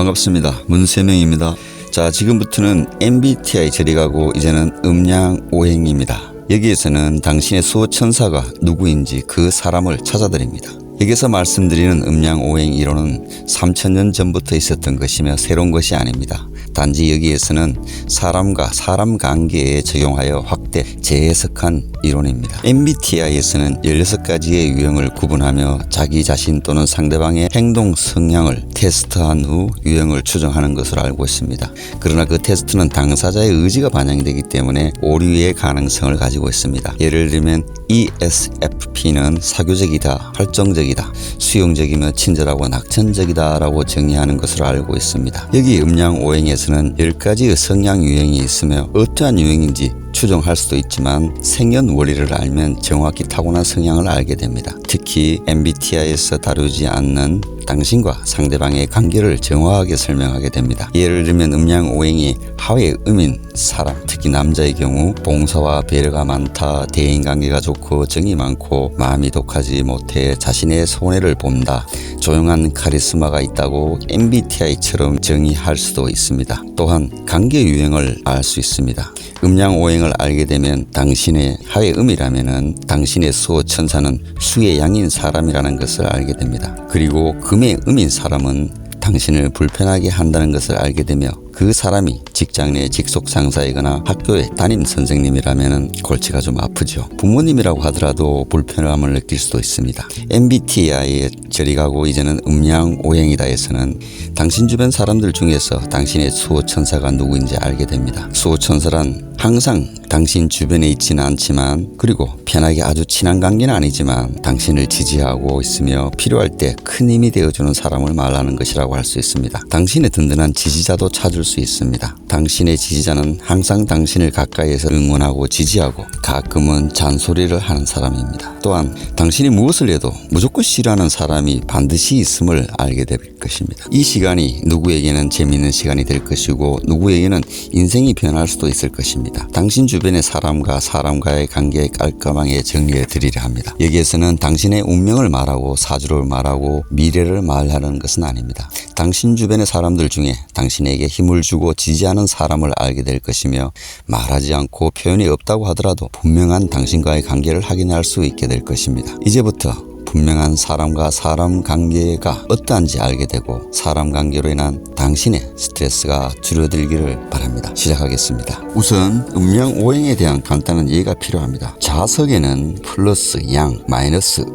반갑습니다. 문세명입니다. 자, 지금부터는 MBTI 저리가고 이제는 음양오행입니다. 여기에서는 당신의 수호천사가 누구인지 그 사람을 찾아드립니다. 여기서 말씀드리는 음양오행 이론은 3000년 전부터 있었던 것이며 새로운 것이 아닙니다. 단지 여기에서는 사람과 사람 관계에 적용하여 확대 재해석한 이론입니다. MBTI에서는 16가지의 유형을 구분하며 자기 자신 또는 상대방의 행동 성향을 테스트한 후 유형을 추정하는 것으로 알고 있습니다. 그러나 그 테스트는 당사자의 의지가 반영되기 때문에 오류의 가능성을 가지고 있습니다. 예를 들면 ESFP는 사교적이다, 활동적이다, 수용적이며 친절하고 낙천적이다 라고 정의하는 것으로 알고 있습니다. 여기 음양오행에서는 10가지의 성향 유형이 있으며 어떠한 유형인지 추정할 수도 있지만 생년 원리를 알면 정확히 타고난 성향을 알게 됩니다. 특히 MBTI에서 다루지 않는 당신과 상대방의 관계를 정확하게 설명하게 됩니다. 예를 들면 음양오행이 하의 음인 사람, 특히 남자의 경우 봉사와 배려가 많다, 대인관계가 좋고 정이 많고 마음이 독하지 못해 자신의 손해를 본다, 조용한 카리스마가 있다고 MBTI처럼 정의할 수도 있습니다. 또한 관계 유형을 알 수 있습니다. 음양오행을 알게 되면 당신의 하의 음이라면은 당신의 수호천사는 수의 양인 사람이라는 것을 알게 됩니다. 그리고 금의 음인 사람은 당신을 불편하게 한다는 것을 알게 되며 그 사람이 직장 내 직속 상사이거나 학교의 담임 선생님이라면 골치가 좀 아프죠. 부모님이라고 하더라도 불편함을 느낄 수도 있습니다. MBTI에 저리가고 이제는 음양오행이다에서는 당신 주변 사람들 중에서 당신의 수호천사가 누구인지 알게 됩니다. 수호천사란 항상 당신 주변에 있지는 않지만 그리고 편하게 아주 친한 관계는 아니지만 당신을 지지하고 있으며 필요할 때 큰 힘이 되어주는 사람을 말하는 것이라고 할 수 있습니다. 당신의 든든한 지지자도 찾을 수 있습니다. 당신의 지지자는 항상 당신을 가까이에서 응원하고 지지하고 가끔은 잔소리를 하는 사람입니다. 또한 당신이 무엇을 해도 무조건 싫어하는 사람이 반드시 있음을 알게 될 것입니다. 이 시간이 누구에게는 재미있는 시간이 될 것이고 누구에게는 인생이 변할 수도 있을 것입니다. 당신 주변의 사람과 사람과의 관계에 깔끔하게 정리해 드리려 합니다. 여기에서는 당신의 운명을 말하고 사주를 말하고 미래를 말하는 것은 아닙니다. 당신 주변의 사람들 중에 당신에게 힘을 주고 지지하는 사람을 알게 될 것이며 말하지 않고 표현이 없다고 하더라도 분명한 당신과의 관계를 확인할 수 있게 될 것입니다. 이제부터 분명한 사람과 사람 관계가 어떠한지 알게 되고 사람 관계로 인한 당신의 스트레스가 줄어들기를 바랍니다. 시작하겠습니다. 우선 음양오행에 대한 간단한 이해가 필요합니다. 자석에는 플러스 양, 마이너스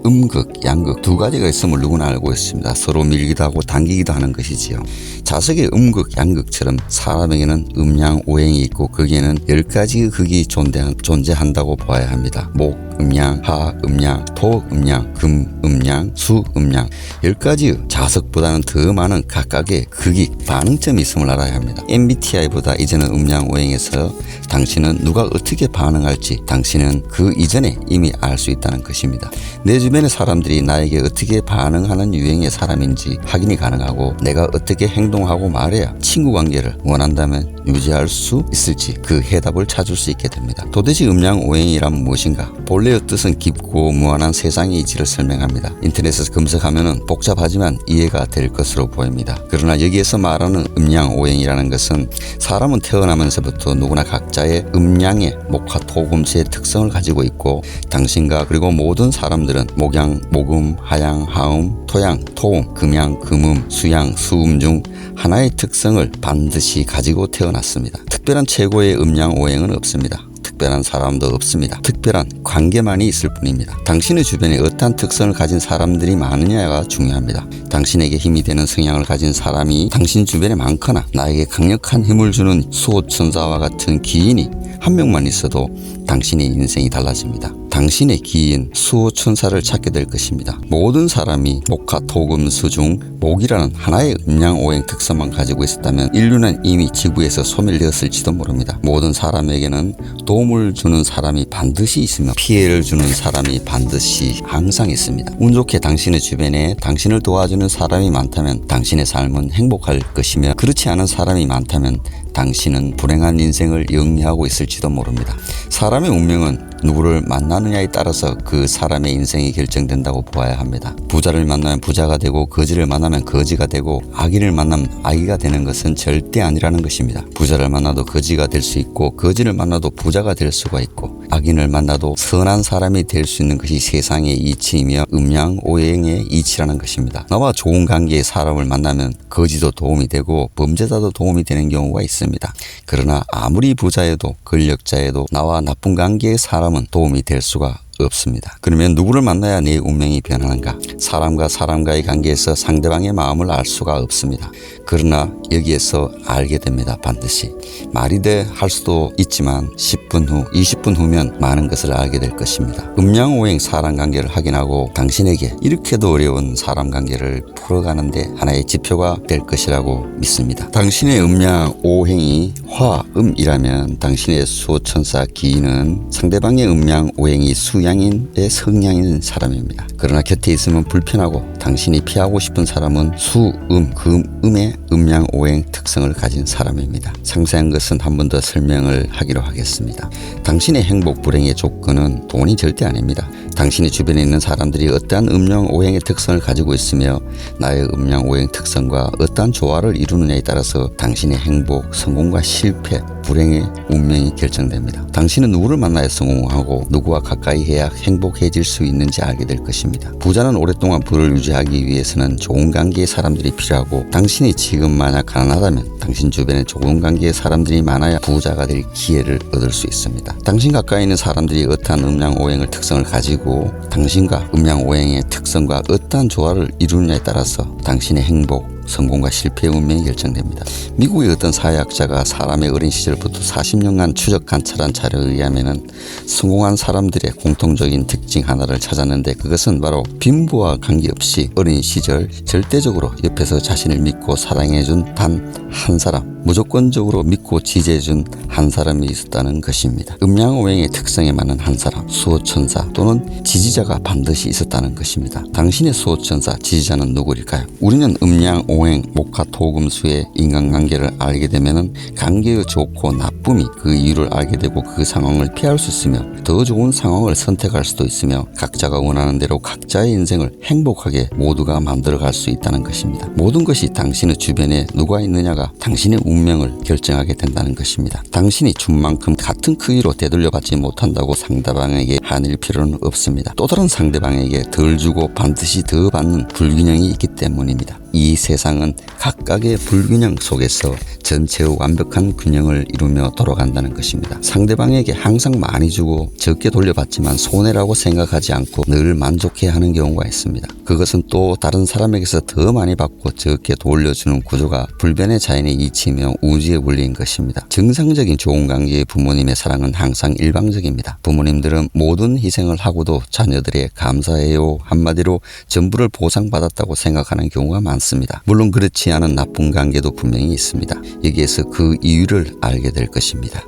음극, 양극 두 가지가 있음을 누구나 알고 있습니다. 서로 밀기도 하고 당기기도 하는 것이지요. 자석의 음극, 양극처럼 사람에게는 음양오행이 있고 거기에는 10가지의 극이 존재한다고 보아야 합니다. 목, 음양, 하, 음양, 토, 음양, 금, 음양, 수, 음양 10가지의 자석보다는 더 많은 각각의 극이 반응점이 있음을 알아야 합니다. MBTI보다 이제는 음양오행에서 당신은 누가 어떻게 반응할지 당신은 그 이전에 이미 알 수 있다는 것입니다. 내 주변의 사람들이 나에게 어떻게 반응하는 유형의 사람인지 확인이 가능하고 내가 어떻게 행동하고 말해야 친구 관계를 원한다면 유지할 수 있을지 그 해답을 찾을 수 있게 됩니다. 도대체 음양오행이란 무엇인가? 본래의 뜻은 깊고 무한한 세상의 이치를 설명합니다. 인터넷에서 검색하면 복잡하지만 이해가 될 것으로 보입니다. 그러나 여기에서 말하는 음양오행이라는 것은 사람은 태어나면서부터 누구나 각자의 음양의 목화 토금수의 특성을 가지고 있고 당신과 그리고 모든 사람들은 목양, 목음, 하양, 하음, 토양, 토음, 금양, 금음, 수양, 수음 중 하나의 특성을 반드시 가지고 태어났습니다. 특별한 최고의 음양오행은 없습니다. 특별한 사람도 없습니다. 특별한 관계만이 있을 뿐입니다. 당신의 주변에 어떠한 특성을 가진 사람들이 많으냐가 중요합니다. 당신에게 힘이 되는 성향을 가진 사람이 당신 주변에 많거나 나에게 강력한 힘을 주는 수호천사와 같은 기인이 한 명만 있어도 당신의 인생이 달라집니다. 당신의 기인 수호천사를 찾게 될 것입니다. 모든 사람이 목화 토금수 중 목이라는 하나의 음양오행 특성만 가지고 있었다면 인류는 이미 지구에서 소멸되었을지도 모릅니다. 모든 사람에게는 도움을 주는 사람이 반드시 있으며 피해를 주는 사람이 반드시 항상 있습니다. 운 좋게 당신의 주변에 당신을 도와주는 사람이 많다면 당신의 삶은 행복할 것이며 그렇지 않은 사람이 많다면 당신은 불행한 인생을 영위하고 있을지도 모릅니다. 사람의 운명은 누구를 만나느냐에 따라서 그 사람의 인생이 결정된다고 보아야 합니다. 부자를 만나면 부자가 되고 거지를 만나면 거지가 되고 아기를 만나면 아기가 되는 것은 절대 아니라는 것입니다. 부자를 만나도 거지가 될 수 있고 거지를 만나도 부자가 될 수가 있고 악인을 만나도 선한 사람이 될 수 있는 것이 세상의 이치이며 음양오행의 이치라는 것입니다. 나와 좋은 관계의 사람을 만나면 거지도 도움이 되고 범죄자도 도움이 되는 경우가 있습니다. 그러나 아무리 부자여도 권력자여도 나와 나쁜 관계의 사람은 도움이 될 수가 없습니다. 그러면 누구를 만나야 내 운명이 변하는가? 사람과 사람과의 관계에서 상대방의 마음을 알 수가 없습니다. 그러나 여기에서 알게 됩니다. 반드시. 말이 돼 할 수도 있지만 10분 후, 20분 후면 많은 것을 알게 될 것입니다. 음양오행 사람관계를 확인하고 당신에게 이렇게도 어려운 사람관계를 풀어가는데 하나의 지표가 될 것이라고 믿습니다. 당신의 음양오행이 화음이라면 당신의 수호천사 기인은 상대방의 음양오행이 수양인의 성향인 사람입니다. 그러나 곁에 있으면 불편하고 당신이 피하고 싶은 사람은 수음, 금음의 음양오행 특성을 가진 사람입니다. 상세한 것은 한 번 더 설명을 하기로 하겠습니다. 당신의 행복 불행의 조건은 돈이 절대 아닙니다. 당신의 주변에 있는 사람들이 어떠한 음양오행의 특성을 가지고 있으며 나의 음양오행 특성과 어떠한 조화를 이루느냐에 따라서 당신의 행복, 성공과 실패, 불행의 운명이 결정됩니다. 당신은 누구를 만나야 성공하고 누구와 가까이 해야 행복해질 수 있는지 알게 될 것입니다. 부자는 오랫동안 부를 유지하기 위해서는 좋은 관계의 사람들이 필요하고 당신이 지금 만약 가난하다면 당신 주변에 좋은 관계의 사람들이 많아야 부자가 될 기회를 얻을 수 있습니다. 당신 가까이 있는 사람들이 어떠한 음양오행의 특성을 가지고 당신과 음양오행의 특성과 어떠한 조화를 이루느냐에 따라서 당신의 행복, 성공과 실패의 운명이 결정됩니다. 미국의 어떤 사회학자가 사람의 어린 시절부터 40년간 추적 관찰한 자료에 의하면 성공한 사람들의 공통적인 특징 하나를 찾았는데 그것은 바로 빈부와 관계없이 어린 시절 절대적으로 옆에서 자신을 믿고 사랑해준 단 한 사람, 무조건적으로 믿고 지지해준 한 사람이 있었다는 것입니다. 음양오행의 특성에 맞는 한 사람, 수호천사 또는 지지자가 반드시 있었다는 것입니다. 당신의 수호천사, 지지자는 누구일까요? 우리는 음양오행, 목화토금수의 인간관계를 알게 되면 관계의 좋고 나쁨이 그 이유를 알게 되고 그 상황을 피할 수 있으며 더 좋은 상황을 선택할 수도 있으며 각자가 원하는 대로 각자의 인생을 행복하게 모두가 만들어갈 수 있다는 것입니다. 모든 것이 당신의 주변에 누가 있느냐가 당신의 운명을 결정하게 된다는 것입니다. 당신이 준 만큼 같은 크기로 되돌려받지 못한다고 상대방에게 한일 필요는 없습니다. 또 다른 상대방에게 덜 주고 반드시 더 받는 불균형이 있기 때문입니다. 이 세상은 각각의 불균형 속에서 전체의 완벽한 균형을 이루며 돌아간다는 것입니다. 상대방에게 항상 많이 주고 적게 돌려받지만 손해라고 생각하지 않고 늘 만족해하는 경우가 있습니다. 그것은 또 다른 사람에게서 더 많이 받고 적게 돌려주는 구조가 불변의 자연의 이치이며 우주의 원리인 것입니다. 정상적인 좋은 관계의 부모님의 사랑은 항상 일방적입니다. 부모님들은 모든 희생을 하고도 자녀들의 감사해요 한마디로 전부를 보상받았다고 생각하는 경우가 많습니다. 물론 그렇지 않은 나쁜 관계도 분명히 있습니다. 여기에서 그 이유를 알게 될 것입니다.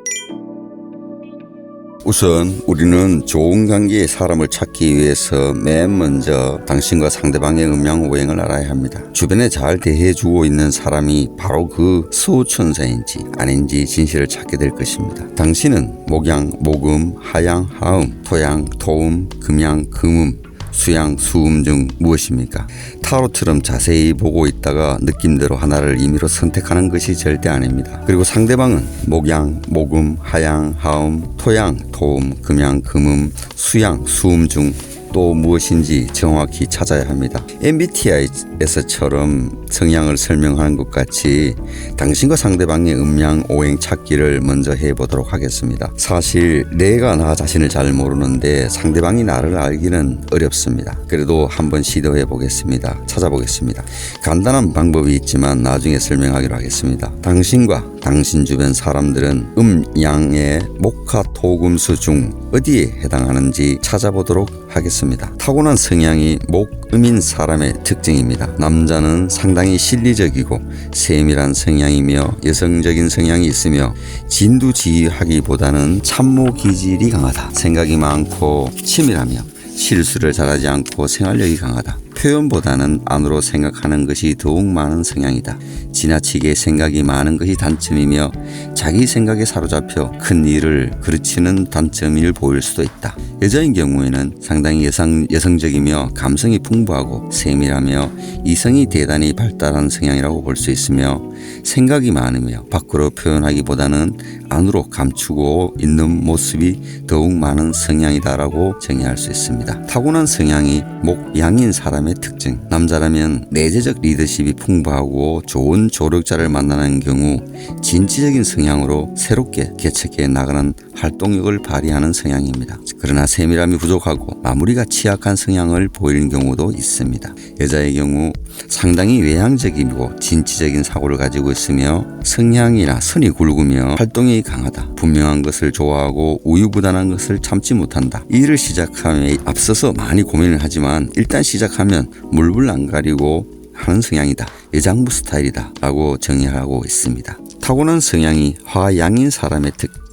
우선 우리는 좋은 관계의 사람을 찾기 위해서 맨 먼저 당신과 상대방의 음양오행을 알아야 합니다. 주변에 잘 대해주고 있는 사람이 바로 그 수호천사인지 아닌지 진실을 찾게 될 것입니다. 당신은 목양, 목음, 하양, 하음, 토양, 토음, 금양, 금음, 수양, 수음 중 무엇입니까? 타로처럼 자세히 보고 있다가 느낌대로 하나를 임의로 선택하는 것이 절대 아닙니다. 그리고 상대방은 목양, 목음, 하양, 하음, 토양, 토음, 금양, 금음, 수양, 수음 중 또 무엇인지 정확히 찾아야 합니다. MBTI에서처럼 성향을 설명하는 것 같이 당신과 상대방의 음양오행 찾기를 먼저 해보도록 하겠습니다. 사실 내가 나 자신을 잘 모르는데 상대방이 나를 알기는 어렵습니다. 그래도 한번 시도해 보겠습니다. 찾아보겠습니다. 간단한 방법이 있지만 나중에 설명하기로 하겠습니다. 당신과 당신 주변 사람들은 음양의 목화토금수 중 어디에 해당하는지 찾아보도록 하겠습니다. 타고난 성향이 목음인 사람의 특징입니다. 남자는 상당히 실리적이고 세밀한 성향이며 여성적인 성향이 있으며 진두지휘하기보다는 참모 기질이 강하다. 생각이 많고 치밀하며 실수를 잘하지 않고 생활력이 강하다. 표현보다는 안으로 생각하는 것이 더욱 많은 성향이다. 지나치게 생각이 많은 것이 단점이며 자기 생각에 사로잡혀 큰 일을 그르치는 단점을 보일 수도 있다. 여자인 경우에는 상당히 여성적이며 감성이 풍부하고 세밀하며 이성이 대단히 발달한 성향이라고 볼 수 있으며 생각이 많으며 밖으로 표현하기보다는 안으로 감추고 있는 모습이 더욱 많은 성향이다라고 정의할 수 있습니다. 타고난 성향이 목양인 사람의 특징. 남자라면 내재적 리더십이 풍부하고 좋은 조력자를 만나는 경우 진취적인 성향으로 새롭게 개척해 나가는 활동력을 발휘하는 성향입니다. 그러나 세밀함이 부족하고 마무리가 취약한 성향을 보이는 경우도 있습니다. 여자의 경우 상당히 외향적이고 진취적인 사고를 가지고 있으며 성향이나 선이 굵으며 활동이 강하다. 분명한 것을 좋아하고 우유부단한 것을 참지 못한다. 일을 시작함에 앞서서 많이 고민을 하지만 일단 시작하면 물불 안 가리고 하는 성향이다. 여장부 스타일이다 라고 정의하고 있습니다. 타고난 성향이 화양인 사람의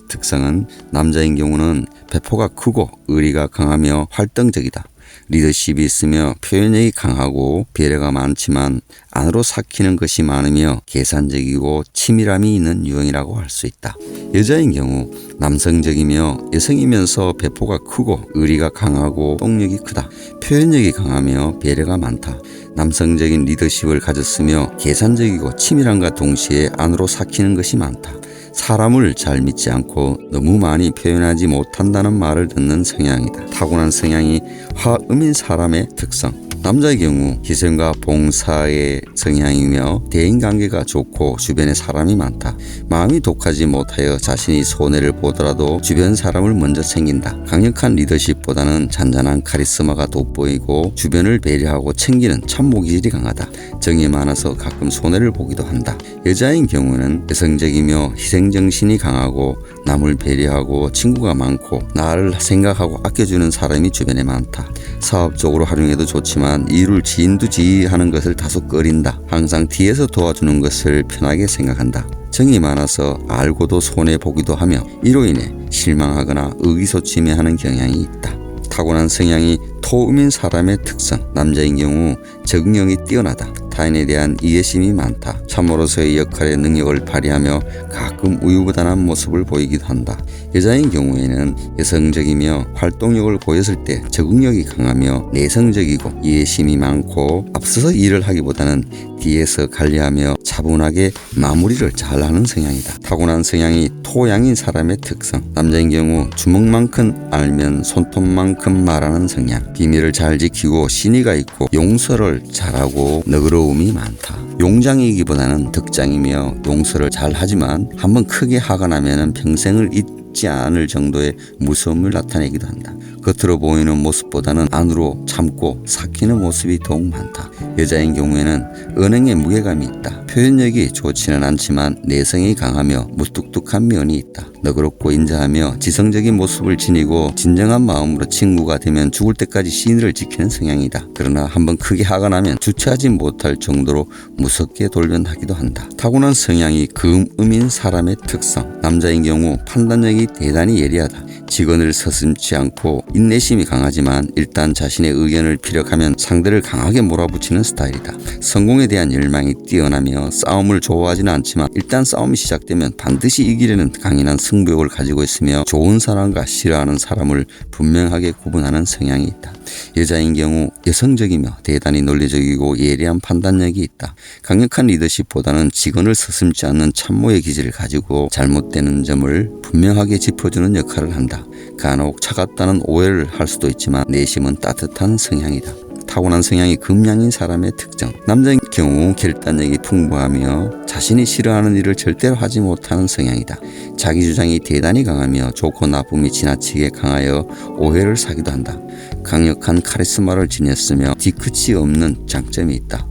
특성은 남자인 경우는 배포가 크고 의리가 강하며 활동적이다. 리더십이 있으며 표현력이 강하고 배려가 많지만 안으로 삭히는 것이 많으며 계산적이고 치밀함이 있는 유형이라고 할 수 있다. 여자인 경우 남성적이며 여성이면서 배포가 크고 의리가 강하고动力이 크다. 표현력이 강하며 배려가 많다. 남성적인 리더십을 가졌으며 계산적이고 치밀함과 동시에 안으로 삭히는 것이 많다. 사람을 잘 믿지 않고 너무 많이 표현하지 못한다는 말을 듣는 성향이다. 타고난 성향이 화음인 사람의 특성. 남자의 경우 희생과 봉사의 성향이며 대인관계가 좋고 주변에 사람이 많다. 마음이 독하지 못하여 자신이 손해를 보더라도 주변 사람을 먼저 챙긴다. 강력한 리더십보다는 잔잔한 카리스마가 돋보이고 주변을 배려하고 챙기는 참모기질이 강하다. 정이 많아서 가끔 손해를 보기도 한다. 여자인 경우는 여성적이며 희생정신이 강하고 남을 배려하고 친구가 많고 나를 생각하고 아껴주는 사람이 주변에 많다. 사업적으로 활용해도 좋지만 일을 지인두지하는 것을 다소 꺼린다. 항상 뒤에서 도와주는 것을 편하게 생각한다. 정이 많아서 알고도 손해보기도 하며 이로 인해 실망하거나 의기소침해하는 경향이 있다. 타고난 성향이 토음인 사람의 특성. 남자인 경우 적응력이 뛰어나다. 타인에 대한 이해심이 많다. 참으로서의 역할의 능력을 발휘하며 가끔 우유부단한 모습을 보이기도 한다. 여자인 경우에는 여성적이며 활동력을 보였을 때 적응력이 강하며 내성적이고 이해심이 많고 앞서서 일을 하기보다는 뒤에서 관리하며 차분하게 마무리를 잘하는 성향이다. 타고난 성향이 토양인 사람의 특성. 남자인 경우 주먹만큼 알면 손톱만큼 말하는 성향. 비밀을 잘 지키고 신의가 있고 용서를 잘하고 너그러움이 많다. 용장이기보다는 덕장이며 용서를 잘하지만 한번 크게 화가 나면 평생을 잊지 않을 정도의 무서움을 나타내기도 한다. 겉으로 보이는 모습보다는 안으로 참고 삭히는 모습이 더욱 많다. 여자인 경우에는 언행에 무게감이 있다. 표현력이 좋지는 않지만 내성이 강하며 무뚝뚝한 면이 있다. 너그럽고 인자하며 지성적인 모습을 지니고 진정한 마음으로 친구가 되면 죽을 때까지 신의를 지키는 성향이다. 그러나 한번 크게 화가 나면 주체하지 못할 정도로 무섭게 돌변하기도 한다. 타고난 성향이 금음인 사람의 특성. 남자인 경우 판단력이 대단히 예리하다. 직원을 서슴지 않고 인내심이 강하지만 일단 자신의 의견을 피력하면 상대를 강하게 몰아붙이는 스타일이다. 성공에 대한 열망이 뛰어나며 싸움을 좋아하지는 않지만 일단 싸움이 시작되면 반드시 이기려는 강인한 승부욕을 가지고 있으며 좋은 사람과 싫어하는 사람을 분명하게 구분하는 성향이 있다. 여자인 경우 여성적이며 대단히 논리적이고 예리한 판단력이 있다. 강력한 리더십보다는 직원을 서슴지 않는 참모의 기질을 가지고 잘못되는 점을 분명하게 짚어주는 역할을 한다. 간혹 차갑다는 오해를 할 수도 있지만 내심은 따뜻한 성향이다. 타고난 성향이 금양인 사람의 특정. 남자인 경우 결단력이 풍부하며 자신이 싫어하는 일을 절대로 하지 못하는 성향이다. 자기 주장이 대단히 강하며 좋고 나쁨이 지나치게 강하여 오해를 사기도 한다. 강력한 카리스마를 지녔으며 뒤끝이 없는 장점이 있다.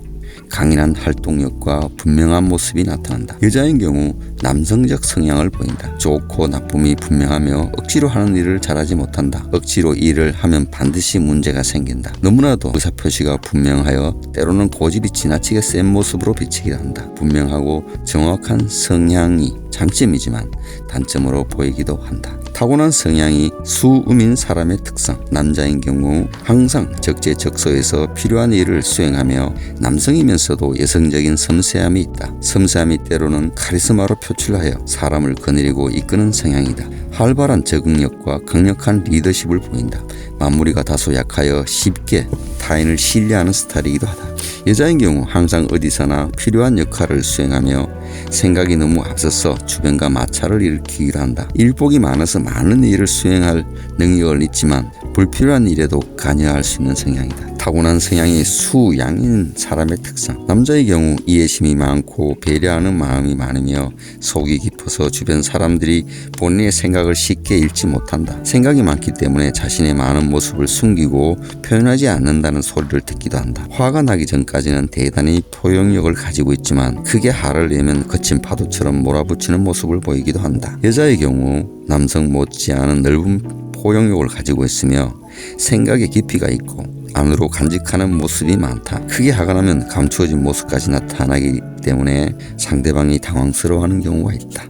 강인한 활동력과 분명한 모습이 나타난다. 여자인 경우 남성적 성향을 보인다. 좋고 나쁨이 분명하며 억지로 하는 일을 잘하지 못한다. 억지로 일을 하면 반드시 문제가 생긴다. 너무나도 의사표시가 분명하여 때로는 고집이 지나치게 센 모습으로 비치기도 한다. 분명하고 정확한 성향이 장점이지만 단점으로 보이기도 한다. 타고난 성향이 수음인 사람의 특성. 남자인 경우 항상 적재적소에서 필요한 일을 수행하며 남성이면서도 여성적인 섬세함이 있다. 섬세함이 때로는 카리스마로 표출하여 사람을 거느리고 이끄는 성향이다. 활발한 적응력과 강력한 리더십을 보인다. 마무리가 다소 약하여 쉽게 타인을 신뢰하는 스타일이기도 하다. 여자인 경우 항상 어디서나 필요한 역할을 수행하며 생각이 너무 앞서서 주변과 마찰을 일으키기도 한다. 일복이 많아서 많은 일을 수행할 능력을 있지만 불필요한 일에도 관여할 수 있는 성향이다. 타고난 성향이 수양인 사람의 특성. 남자의 경우 이해심이 많고 배려하는 마음이 많으며 속이 깊어서 주변 사람들이 본인의 생각을 쉽게 읽지 못한다. 생각이 많기 때문에 자신의 많은 모습을 숨기고 표현하지 않는다는 소리를 듣기도 한다. 화가 나기 전까지는 대단히 포용력을 가지고 있지만 크게 화를 내면 거친 파도처럼 몰아붙이는 모습을 보이기도 한다. 여자의 경우 남성 못지않은 넓은 포용력을 가지고 있으며 생각의 깊이가 있고 안으로 간직하는 모습이 많다. 크게 화가 나면 감추어진 모습까지 나타나기 때문에 상대방이 당황스러워하는 경우가 있다.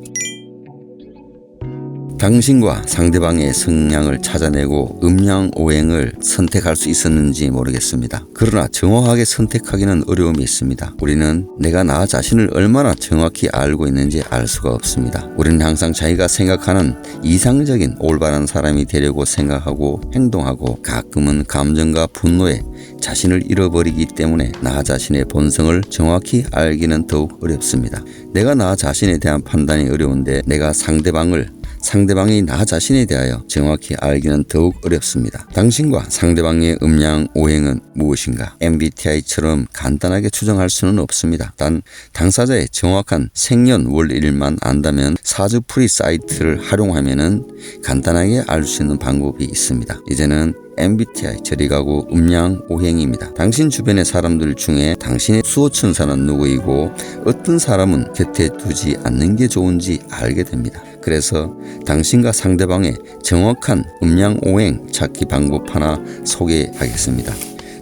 당신과 상대방의 성향을 찾아내고 음양오행을 선택할 수 있었는지 모르겠습니다. 그러나 정확하게 선택하기는 어려움이 있습니다. 우리는 내가 나 자신을 얼마나 정확히 알고 있는지 알 수가 없습니다. 우리는 항상 자기가 생각하는 이상적인 올바른 사람이 되려고 생각하고 행동하고 가끔은 감정과 분노에 자신을 잃어버리기 때문에 나 자신의 본성을 정확히 알기는 더욱 어렵습니다. 내가 나 자신에 대한 판단이 어려운데 내가 상대방이 나 자신에 대하여 정확히 알기는 더욱 어렵습니다. 당신과 상대방의 음양 오행은 무엇인가? MBTI처럼 간단하게 추정할 수는 없습니다. 단 당사자의 정확한 생년월일만 안다면 사주풀이 사이트를 활용하면은 간단하게 알 수 있는 방법이 있습니다. 이제는 MBTI 저리가고 음양 오행입니다. 당신 주변의 사람들 중에 당신의 수호천사는 누구이고 어떤 사람은 곁에 두지 않는 게 좋은지 알게 됩니다. 그래서 당신과 상대방의 정확한 음양 오행 찾기 방법 하나 소개하겠습니다.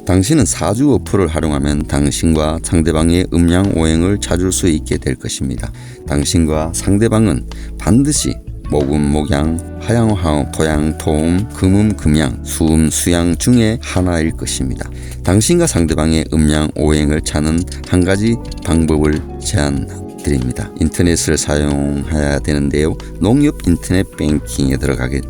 당신은 사주 어플을 활용하면 당신과 상대방의 음양 오행을 찾을 수 있게 될 것입니다. 당신과 상대방은 반드시 목음, 목양, 화양, 화음, 토양, 토음, 금음, 금양, 수음, 수양 중에 하나일 것입니다. 당신과 상대방의 음양 오행을 찾는 한 가지 방법을 제안드립니다. 인터넷을 사용해야 되는데요. 농협 인터넷 뱅킹에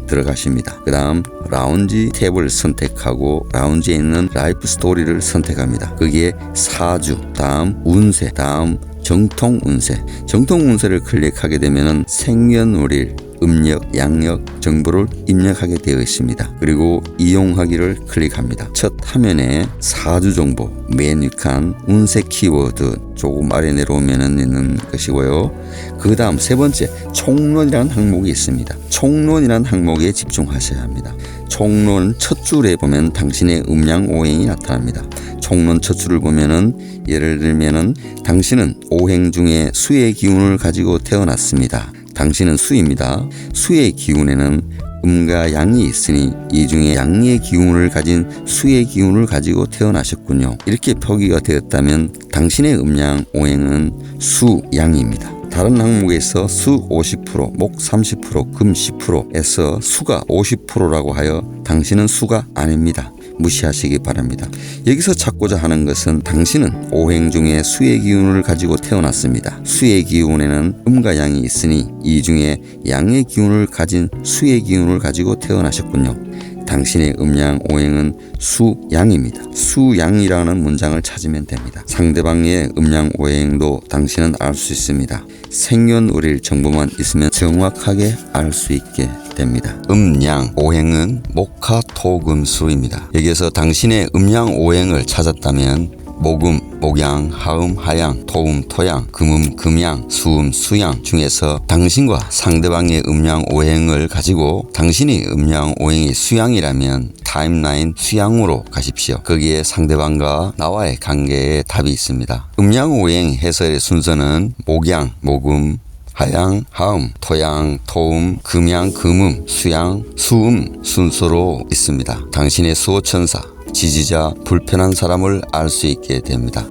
들어가십니다. 그 다음 라운지 탭을 선택하고 라운지에 있는 라이프 스토리를 선택합니다. 거기에 사주, 다음 운세, 다음 정통 운세를 클릭하게 되면 생년월일, 음력, 양력 정보를 입력하게 되어 있습니다. 그리고 이용하기를 클릭합니다. 첫 화면에 사주 정보, 맨 위칸 운세 키워드 조금 아래 내려오면 있는 것이고요. 그 다음 세 번째 총론이라는 항목이 있습니다. 총론이라는 항목에 집중하셔야 합니다. 총론 첫 줄에 보면 당신의 음양 오행이 나타납니다. 총론 첫 줄을 보면은 예를 들면은 당신은 오행 중에 수의 기운을 가지고 태어났습니다. 당신은 수입니다. 수의 기운에는 음과 양이 있으니 이 중에 양의 기운을 가진 수의 기운을 가지고 태어나셨군요. 이렇게 표기가 되었다면 당신의 음양 오행은 수양입니다. 다른 항목에서 수 50%, 목 30%, 금 10%에서 수가 50%라고 하여 당신은 수가 아닙니다. 무시하시기 바랍니다. 여기서 찾고자 하는 것은 당신은 오행 중에 수의 기운을 가지고 태어났습니다. 수의 기운에는 음과 양이 있으니 이 중에 양의 기운을 가진 수의 기운을 가지고 태어나셨군요. 당신의 음양 오행은 수양입니다. 수양이라는 문장을 찾으면 됩니다. 상대방의 음양 오행도 당신은 알 수 있습니다. 생년월일 정보만 있으면 정확하게 알 수 있게 됩니다. 음양 오행은 목화토금수입니다. 여기에서 당신의 음양 오행을 찾았다면 목음, 목양, 하음, 하양, 토음, 토양, 금음, 금양, 수음, 수양 중에서 당신과 상대방의 음양 오행을 가지고 당신이 음양 오행이 수양이라면 타임라인 수양으로 가십시오. 거기에 상대방과 나와의 관계에 답이 있습니다. 음양 오행 해설의 순서는 목양, 목음, 하양, 하음, 토양, 토음, 금양, 금음, 수양, 수음 순서로 있습니다. 당신의 수호천사, 지지자, 불편한 사람을 알 수 있게 됩니다.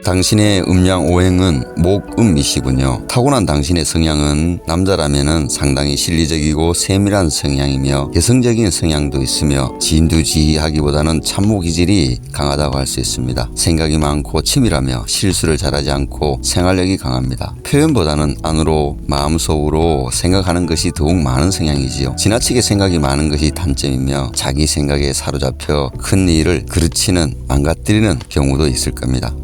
당신의 음양 오행은 목음이시군요. 타고난 당신의 성향은 남자라면 상당히 실리적이고 세밀한 성향이며 여성적인 성향도 있으며 진두지휘하기보다는 참모 기질이 강하다고 할 수 있습니다. 생각이 많고 치밀하며 실수를 잘하지 않고 생활력이 강합니다. 표현보다는 안으로 마음속으로 생각하는 것이 더욱 많은 성향이지요. 지나치게 생각이 많은 것이 단점이며 자기 생각에 사로잡혀 큰 일을 그르치는 망가뜨리는 경우도 있을 겁니다.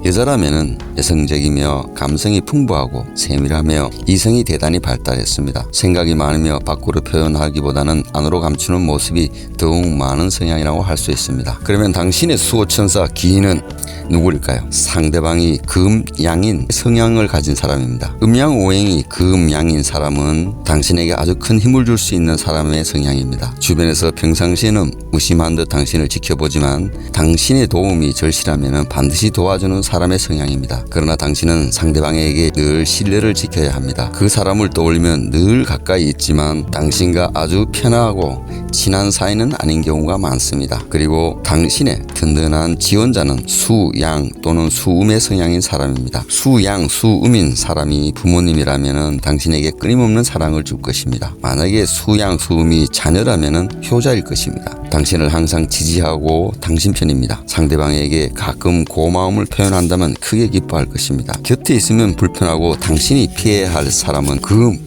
여자라면은 여성적이며 감성이 풍부하고 세밀하며 이성이 대단히 발달했습니다. 생각이 많으며 밖으로 표현하기보다는 안으로 감추는 모습이 더욱 많은 성향이라고 할 수 있습니다. 그러면 당신의 수호천사 기인은 누구일까요? 상대방이 금양인 성향을 가진 사람입니다. 음양오행이 금양인 사람은 당신에게 아주 큰 힘을 줄 수 있는 사람의 성향입니다. 주변에서 평상시에는 무심한 듯 당신을 지켜보지만 당신의 도움이 절실하면 반드시 도와주는 사람의 성향입니다. 그러나 당신은 상대방에게 늘 신뢰를 지켜야 합니다. 그 사람을 떠올리면 늘 가까이 있지만 당신과 아주 편하고 친한 사이는 아닌 경우가 많습니다. 그리고 당신의 든든한 지원자는 수양 또는 수음의 성향인 사람입니다. 수양, 수음인 사람이 부모님이라면 당신에게 끊임없는 사랑을 줄 것입니다. 만약에 수양, 수음이 자녀라면 효자일 것입니다. 당신을 항상 지지하고 당신 편입니다. 상대방에게 가끔 고마움을 표현한다면 크게 기뻐할 것입니다. 곁에 있으면 불편하고 당신이 피해야 할 사람은 금,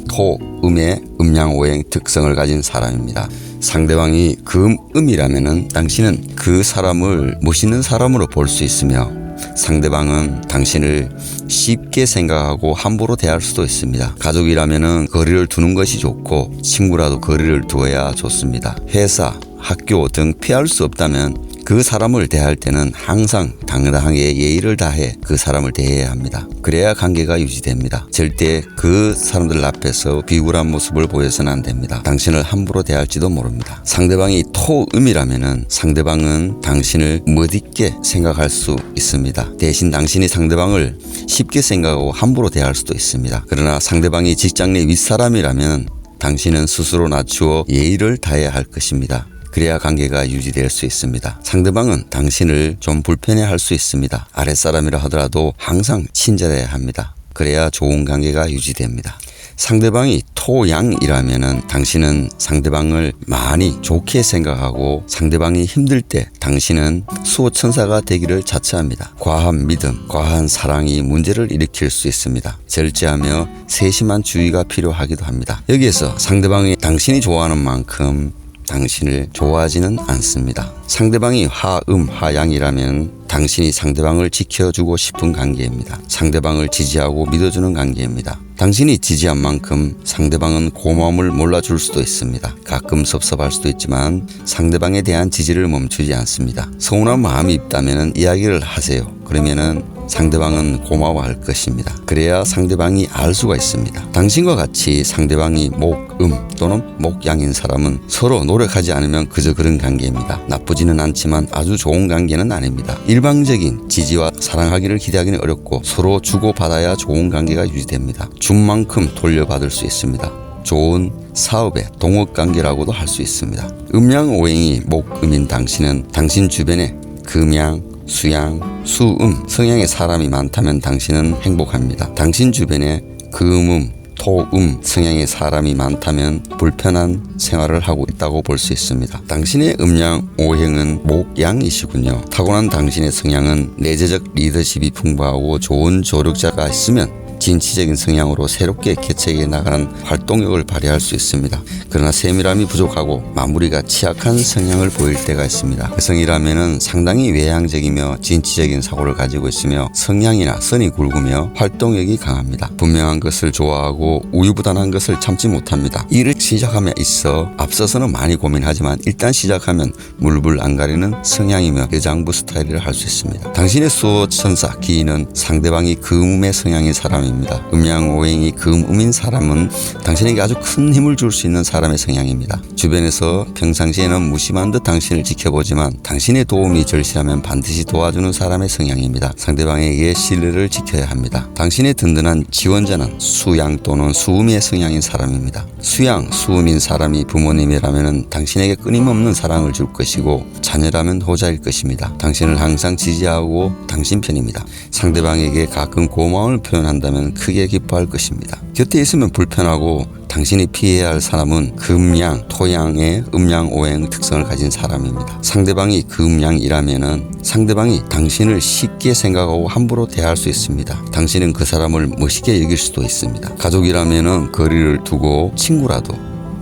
토, 음의 음양오행 특성을 가진 사람입니다. 상대방이 금, 음이라면 당신은 그 사람을 멋있는 사람으로 볼 수 있으며 상대방은 당신을 쉽게 생각하고 함부로 대할 수도 있습니다. 가족이라면 거리를 두는 것이 좋고 친구라도 거리를 두어야 좋습니다. 회사, 학교 등 피할 수 없다면 그 사람을 대할 때는 항상 당당하게 예의를 다해 그 사람을 대해야 합니다. 그래야 관계가 유지됩니다. 절대 그 사람들 앞에서 비굴한 모습을 보여서는 안 됩니다. 당신을 함부로 대할지도 모릅니다. 상대방이 토음이라면 상대방은 당신을 멋있게 생각할 수 있습니다. 대신 당신이 상대방을 쉽게 생각하고 함부로 대할 수도 있습니다. 그러나 상대방이 직장 내 윗사람이라면 당신은 스스로 낮추어 예의를 다해야 할 것입니다. 그래야 관계가 유지될 수 있습니다. 상대방은 당신을 좀 불편해할 수 있습니다. 아랫사람이라 하더라도 항상 친절해야 합니다. 그래야 좋은 관계가 유지됩니다. 상대방이 토양이라면 당신은 상대방을 많이 좋게 생각하고 상대방이 힘들 때 당신은 수호천사가 되기를 자처합니다. 과한 믿음, 과한 사랑이 문제를 일으킬 수 있습니다. 절제하며 세심한 주의가 필요하기도 합니다. 여기에서 상대방이 당신이 좋아하는 만큼 당신을 좋아하지는 않습니다. 상대방이 화음, 화양이라면 당신이 상대방을 지켜주고 싶은 관계입니다. 상대방을 지지하고 믿어주는 관계입니다. 당신이 지지한 만큼 상대방은 고마움을 몰라줄 수도 있습니다. 가끔 섭섭할 수도 있지만 상대방에 대한 지지를 멈추지 않습니다. 서운한 마음이 있다면 이야기를 하세요. 그러면은 상대방은 고마워할 것입니다. 그래야 상대방이 알 수가 있습니다. 당신과 같이 상대방이 목음 또는 목양인 사람은 서로 노력하지 않으면 그저 그런 관계입니다. 나쁘지는 않지만 아주 좋은 관계는 아닙니다. 일방적인 지지와 사랑하기를 기대하기는 어렵고 서로 주고받아야 좋은 관계가 유지됩니다. 준 만큼 돌려받을 수 있습니다. 좋은 사업의 동업관계라고도 할 수 있습니다. 음양오행이 목음인 당신은 당신 주변에 금양, 수양, 수음 성향의 사람이 많다면 당신은 행복합니다. 당신 주변에 금음, 토음 성향의 사람이 많다면 불편한 생활을 하고 있다고 볼 수 있습니다. 당신의 음양 오행은 목양이시군요. 타고난 당신의 성향은 내재적 리더십이 풍부하고 좋은 조력자가 있으면 진취적인 성향으로 새롭게 개척해 나가는 활동력을 발휘할 수 있습니다. 그러나 세밀함이 부족하고 마무리가 취약한 성향을 보일 때가 있습니다. 여성이라면 상당히 외향적이며 진취적인 사고를 가지고 있으며 성향이나 선이 굵으며 활동력이 강합니다. 분명한 것을 좋아하고 우유부단한 것을 참지 못합니다. 일을 시작함에 있어 앞서서는 많이 고민하지만 일단 시작하면 물불 안 가리는 성향이며 여장부 스타일을 할 수 있습니다. 당신의 수호천사 기인은 상대방이 금음의 성향인 사람입니다. 성향입니다. 음양오행이 금음인 사람은 당신에게 아주 큰 힘을 줄 수 있는 사람의 성향입니다. 주변에서 평상시에는 무심한 듯 당신을 지켜보지만 당신의 도움이 절실하면 반드시 도와주는 사람의 성향입니다. 상대방에게 신뢰를 지켜야 합니다. 당신의 든든한 지원자는 수양 또는 수음의 성향인 사람입니다. 수양, 수음인 사람이 부모님이라면 당신에게 끊임없는 사랑을 줄 것이고 자녀라면 호자일 것입니다. 당신을 항상 지지하고 당신 편입니다. 상대방에게 가끔 고마움을 표현한다면 크게 기뻐할 것입니다. 곁에 있으면 불편하고 당신이 피해야 할 사람은 금양, 토양의 음양오행 특성을 가진 사람입니다. 상대방이 금양이라면 상대방이 당신을 쉽게 생각하고 함부로 대할 수 있습니다. 당신은 그 사람을 멋있게 여길 수도 있습니다. 가족이라면 거리를 두고 친구라도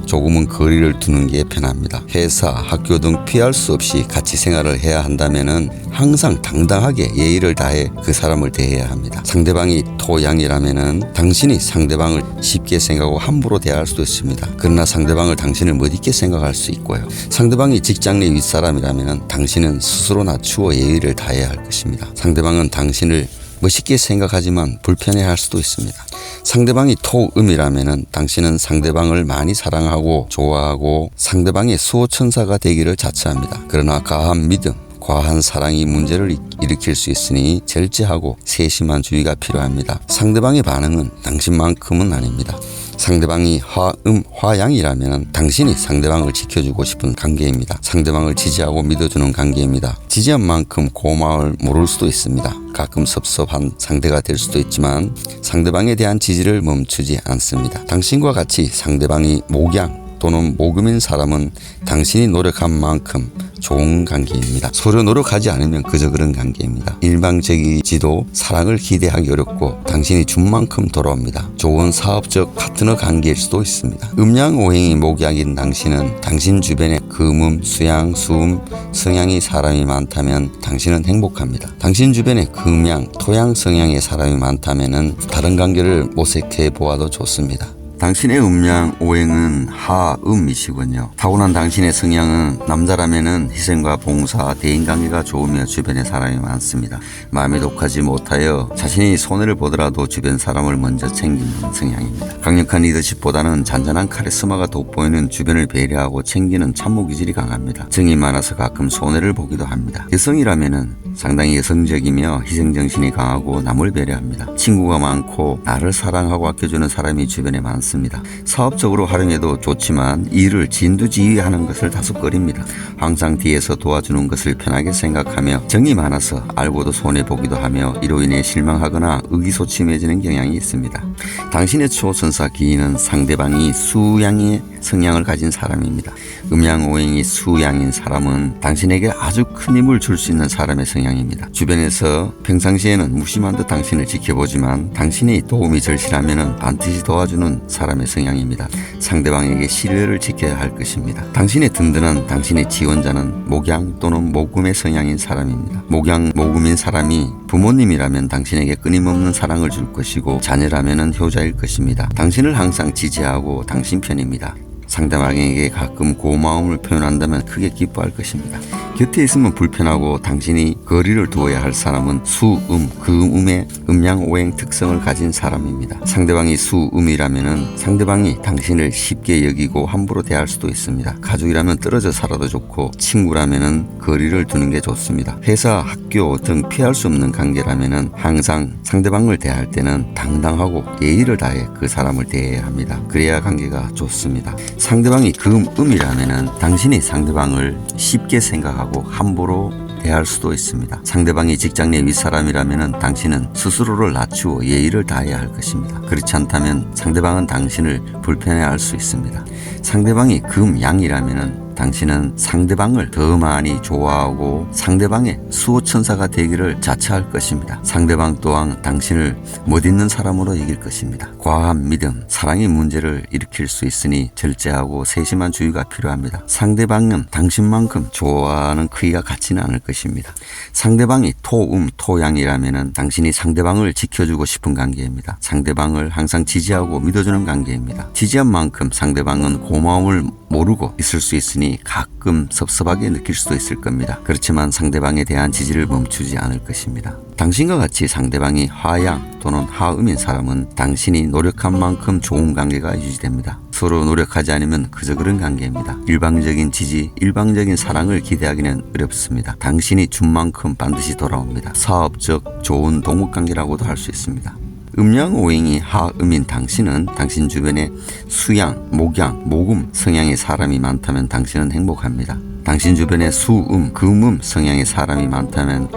조금은 거리를 두는 게 편합니다. 회사, 학교 등 피할 수 없이 같이 생활을 해야 한다면 항상 당당하게 예의를 다해 그 사람을 대해야 합니다. 상대방이 토양이라면 당신이 상대방을 쉽게 생각하고 함부로 대할 수도 있습니다. 그러나 상대방을 당신을 멋있게 생각할 수 있고요. 상대방이 직장 내 윗사람이라면 당신은 스스로 낮추어 예의를 다해야 할 것입니다. 상대방은 당신을 멋있게 생각하지만 불편해할 수도 있습니다. 상대방이 토음이라면 당신은 상대방을 많이 사랑하고 좋아하고 상대방의 수호천사가 되기를 자처합니다. 그러나 과한 믿음, 과한 사랑이 문제를 일으킬 수 있으니 절제하고 세심한 주의가 필요합니다. 상대방의 반응은 당신만큼은 아닙니다. 상대방이 화음, 화양이라면 당신이 상대방을 지켜주고 싶은 관계입니다. 상대방을 지지하고 믿어주는 관계입니다. 지지한 만큼 고마움을 모를 수도 있습니다. 가끔 섭섭한 상대가 될 수도 있지만 상대방에 대한 지지를 멈추지 않습니다. 당신과 같이 상대방이 목양 또는 모금인 사람은 당신이 노력한 만큼 좋은 관계입니다. 서로 노력하지 않으면 그저 그런 관계입니다. 일방적이지도 사랑을 기대하기 어렵고 당신이 준 만큼 돌아옵니다. 좋은 사업적 파트너 관계일 수도 있습니다. 음양오행이 목약인 당신은 당신 주변에 금음, 수양, 수음, 성향의 사람이 많다면 당신은 행복합니다. 당신 주변에 금양, 토양 성향의 사람이 많다면 다른 관계를 모색해 보아도 좋습니다. 당신의 음양 오행은 하음이시군요. 타고난 당신의 성향은 남자라면은 희생과 봉사, 대인관계가 좋으며 주변에 사람이 많습니다. 마음이 독하지 못하여 자신이 손해를 보더라도 주변 사람을 먼저 챙기는 성향입니다. 강력한 리더십보다는 잔잔한 카리스마가 돋보이는 주변을 배려하고 챙기는 참모 기질이 강합니다. 정이 많아서 가끔 손해를 보기도 합니다. 여성이라면은 상당히 여성적이며 희생정신이 강하고 남을 배려합니다. 친구가 많고 나를 사랑하고 아껴주는 사람이 주변에 많습니다. 사업적으로 활용해도 좋지만 일을 진두지휘하는 것을 다소꺼립니다. 항상 뒤에서 도와주는 것을 편하게 생각하며 정이 많아서 알고도 손해보기도 하며 이로 인해 실망하거나 의기소침해지는 경향이 있습니다. 당신의 초선사 기인은 상대방이 수양의 성향을 가진 사람입니다. 음양오행이 수양인 사람은 당신에게 아주 큰 힘을 줄 수 있는 사람의 성향입니다. 주변에서 평상시에는 무심한 듯 당신을 지켜보지만 당신이 도움이 절실하면 반드시 도와주는 사람의 성향입니다. 상대방에게 신뢰를 지켜야 할 것입니다. 당신의 든든한 당신의 지원자는 목양 또는 모금의 성향인 사람입니다. 목양, 모금인 사람이 부모님이라면 당신에게 끊임없는 사랑을 줄 것이고 자녀라면 효자일 것입니다. 당신을 항상 지지하고 당신 편입니다. 상대방에게 가끔 고마움을 표현한다면 크게 기뻐할 것입니다. 곁에 있으면 불편하고 당신이 거리를 두어야 할 사람은 수음, 금음의 음양오행 특성을 가진 사람입니다. 상대방이 수음이라면 상대방이 당신을 쉽게 여기고 함부로 대할 수도 있습니다. 가족이라면 떨어져 살아도 좋고 친구라면 거리를 두는 게 좋습니다. 회사, 학교 등 피할 수 없는 관계라면 항상 상대방을 대할 때는 당당하고 예의를 다해 그 사람을 대해야 합니다. 그래야 관계가 좋습니다. 상대방이 금음이라면 당신이 상대방을 쉽게 생각하고 함부로 대할 수도 있습니다. 상대방이 직장 내 윗사람이라면 당신은 스스로를 낮추어 예의를 다해야 할 것입니다. 그렇지 않다면 상대방은 당신을 불편해할 수 있습니다. 상대방이 금양이라면 당신은 상대방을 더 많이 좋아하고 상대방의 수호천사가 되기를 자처할 것입니다. 상대방 또한 당신을 멋있는 사람으로 여길 것입니다. 과한 믿음, 사랑의 문제를 일으킬 수 있으니 절제하고 세심한 주의가 필요합니다. 상대방은 당신만큼 좋아하는 크기가 같지는 않을 것입니다. 상대방이 토음, 토양이라면 당신이 상대방을 지켜주고 싶은 관계입니다. 상대방을 항상 지지하고 믿어주는 관계입니다. 지지한 만큼 상대방은 고마움을 모르고 있을 수 있으니 있으니 가끔 섭섭하게 느낄 수도 있을 겁니다. 그렇지만 상대방에 대한 지지를 멈추지 않을 것입니다. 당신과 같이 상대방이 하양 또는 하음인 사람은 당신이 노력한 만큼 좋은 관계가 유지됩니다. 서로 노력하지 않으면 그저 그런 관계입니다. 일방적인 지지, 일방적인 사랑을 기대하기는 어렵습니다. 당신이 준 만큼 반드시 돌아옵니다. 사업적 좋은 동업관계라고도 할 수 있습니다. 음양오행이 하음인 당신은 당신 주변에 수양, 목양, 모금 성향의 사람이 많다면 당신은 행복합니다. 당신 주변에 수음, 금음 성향의 사람이 많다면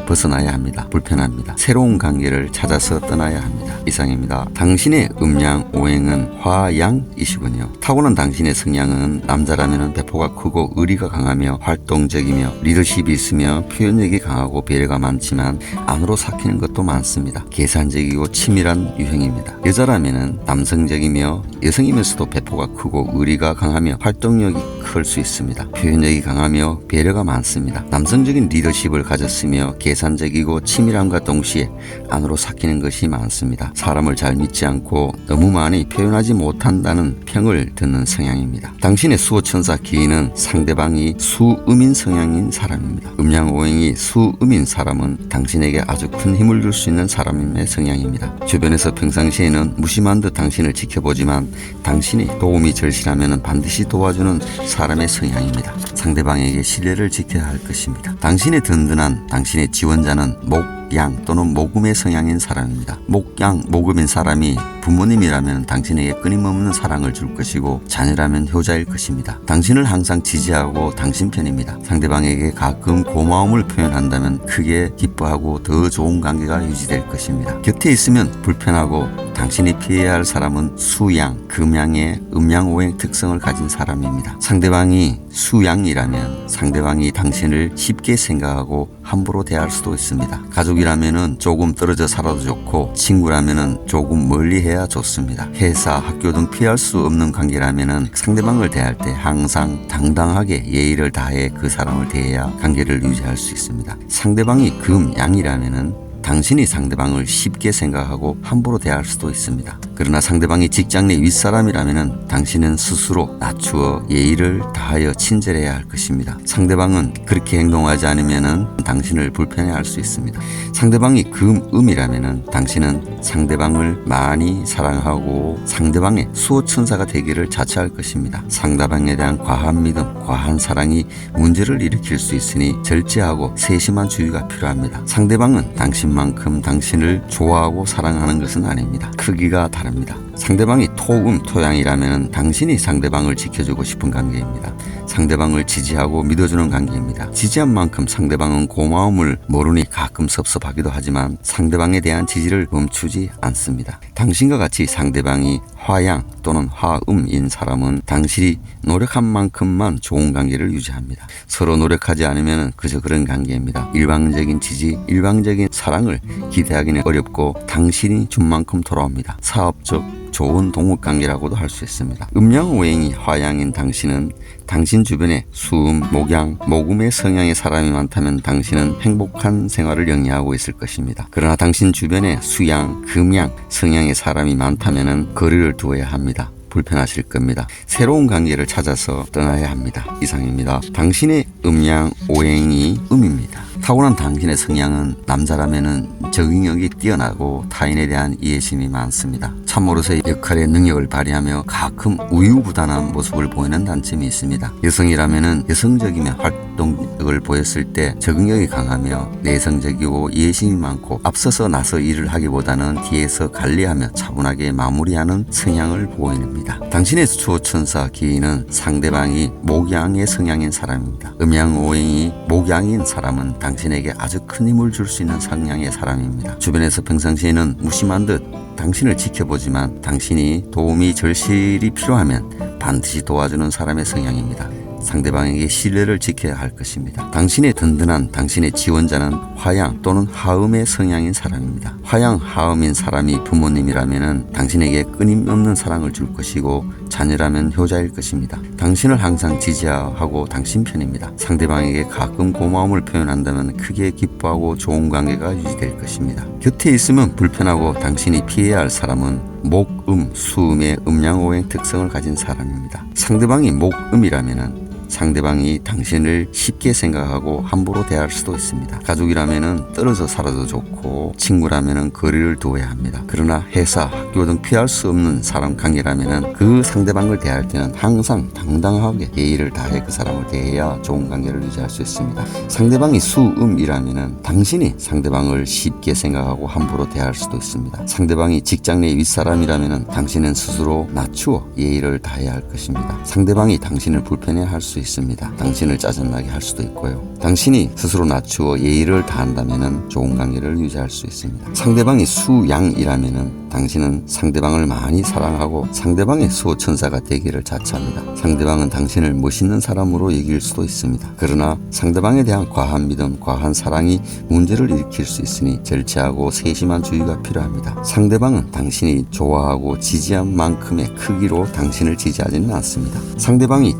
벗어나야 합니다. 불편합니다. 새로운 관계를 찾아서 떠나야 합니다. 이상입니다. 당신의 음양 오행은 화양이시군요. 타고난 당신의 성향은 남자라면 배포가 크고 의리가 강하며 활동적이며 리더십이 있으며 표현력이 강하고 배려가 많지만 안으로 삭히는 것도 많습니다. 계산적이고 치밀한 유형입니다. 여자라면 남성적이며 여성이면서도 배포가 크고 의리가 강하며 활동력이 클 수 있습니다. 표현력이 강하며 배려가 많습니다. 남성적인 리더십을 가졌으며 계산적이고 치밀함과 동시에 안으로 삭히는 것이 많습니다. 사람을 잘 믿지 않고 너무 많이 표현하지 못한다는 평을 듣는 성향입니다. 당신의 수호천사 기인은 상대방이 수음인 성향인 사람입니다. 음양오행이 수음인 사람은 당신에게 아주 큰 힘을 줄 수 있는 사람의 성향입니다. 주변에서 평상시에는 무심한 듯 당신을 지켜보지만 당신이 도움이 절실하면 반드시 도와주는 사람의 성향입니다. 상대방에게 신뢰를 지켜야 할 것입니다. 당신의 든든한 당신의 지원자는 목양 또는 모금의 성향인 사람입니다. 목양, 모금인 사람이 부모님이라면 당신에게 끊임없는 사랑을 줄 것이고 자녀라면 효자일 것입니다. 당신을 항상 지지하고 당신 편입니다. 상대방에게 가끔 고마움을 표현한다면 크게 기뻐하고 더 좋은 관계가 유지될 것입니다. 곁에 있으면 불편하고 당신이 피해야 할 사람은 수양, 금양의 음양오행 특성을 가진 사람입니다. 상대방이 수양이라면 상대방이 당신을 쉽게 생각하고 함부로 대할 수도 있습니다. 가족이라면 조금 떨어져 살아도 좋고 친구라면 조금 멀리 해야 좋습니다. 회사, 학교 등 피할 수 없는 관계라면 상대방을 대할 때 항상 당당하게 예의를 다해 그 사람을 대해야 관계를 유지할 수 있습니다. 상대방이 금, 양이라면 당신이 상대방을 쉽게 생각하고 함부로 대할 수도 있습니다. 그러나 상대방이 직장 내 윗사람이라면 당신은 스스로 낮추어 예의를 다하여 친절해야 할 것입니다. 상대방은 그렇게 행동하지 않으면 당신을 불편해할 수 있습니다. 상대방이 금음이라면 당신은 상대방을 많이 사랑하고 상대방의 수호천사가 되기를 자처할 것입니다. 상대방에 대한 과한 믿음, 과한 사랑이 문제를 일으킬 수 있으니 절제하고 세심한 주의가 필요합니다. 상대방은 당신만큼 당신을 좋아하고 사랑하는 것은 아닙니다. 크기가 다릅니다. 상대방이 토음, 토양이라면 당신이 상대방을 지켜주고 싶은 관계입니다. 상대방을 지지하고 믿어주는 관계입니다. 지지한 만큼 상대방은 고마움을 모르니 가끔 섭섭하기도 하지만 상대방에 대한 지지를 멈추지 않습니다. 당신과 같이 상대방이 화양 또는 화음인 사람은 당신이 노력한 만큼만 좋은 관계를 유지합니다. 서로 노력하지 않으면 그저 그런 관계입니다. 일방적인 지지, 일방적인 사랑을 기대하기는 어렵고 당신이 준 만큼 돌아옵니다. 사업적 좋은 동업관계라고도 할 수 있습니다. 음양오행이 화양인 당신은 당신 주변에 수음, 목양, 모금의 성향의 사람이 많다면 당신은 행복한 생활을 영위하고 있을 것입니다. 그러나 당신 주변에 수양, 금양 성향의 사람이 많다면 거리를 두어야 합니다. 불편하실 겁니다. 새로운 관계를 찾아서 떠나야 합니다. 이상입니다. 당신의 음양 오행이 음입니다. 타고난 당신의 성향은 남자라면 적응력이 뛰어나고 타인에 대한 이해심이 많습니다. 참모로서의 역할의 능력을 발휘하며 가끔 우유부단한 모습을 보이는 단점이 있습니다. 여성이라면 여성적이며 활동력을 보였을 때 적응력이 강하며 내성적이고 이해심이 많고 앞서서 나서 일을 하기보다는 뒤에서 관리하며 차분하게 마무리하는 성향을 보입니다. 당신의 수호천사 기인은 상대방이 목양의 성향인 사람입니다. 음양오행이 목양인 사람은 당신에게 아주 큰 힘을 줄 수 있는 성향의 사람입니다. 주변에서 평상시에는 무심한 듯 당신을 지켜보지만 당신이 도움이 절실히 필요하면 반드시 도와주는 사람의 성향입니다. 상대방에게 신뢰를 지켜야 할 것입니다. 당신의 든든한 당신의 지원자는 화양 또는 하음의 성향인 사람입니다. 화양, 하음인 사람이 부모님이라면 당신에게 끊임없는 사랑을 줄 것이고 자녀라면 효자일 것입니다. 당신을 항상 지지하고 당신 편입니다. 상대방에게 가끔 고마움을 표현한다면 크게 기뻐하고 좋은 관계가 유지될 것입니다. 곁에 있으면 불편하고 당신이 피해야 할 사람은 목음, 수음의 음양오행 특성을 가진 사람입니다. 상대방이 목음이라면 상대방이 당신을 쉽게 생각하고 함부로 대할 수도 있습니다. 가족이라면 떨어져 살아도 좋고 친구라면 거리를 두어야 합니다. 그러나 회사, 학교 등 피할 수 없는 사람 관계라면 그 상대방을 대할 때는 항상 당당하게 예의를 다해 그 사람을 대해야 좋은 관계를 유지할 수 있습니다. 상대방이 수음이라면 당신이 상대방을 쉽게 생각하고 함부로 대할 수도 있습니다. 상대방이 직장 내 윗사람이라면 당신은 스스로 낮추어 예의를 다해야 할 것입니다. 상대방이 당신을 불편해할 수 있습니다. 당신을 짜증나게 할 수도 있고요. 당신이 스스로 낮추어 예의를 다한다면 좋은 관계를 유지할 수 있습니다. 상대방이 수양이라면 당신은 상대방을 많이 사랑하고 상대방의 수호천사가 되기를 자처합니다. 상대방은 당신을 멋있는 사람으로 여길 수도 있습니다. 그러나 상대방에 대한 과한 믿음, 과한 사랑이 문제를 일으킬 수 있으니 절제하고 세심한 주의가 필요합니다. 상대방은 당신이 좋아하고 지지한 만큼의 크기로 당신을 지지하지는 않습니다. 상대방이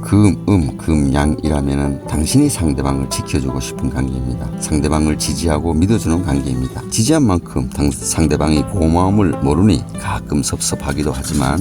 금양이라면 당신이 상대방을 지켜주고 싶은 관계입니다. 상대방을 지지하고 믿어주는 관계입니다. 지지한 만큼 상대방이 고마움을 모르니 가끔 섭섭하기도 하지만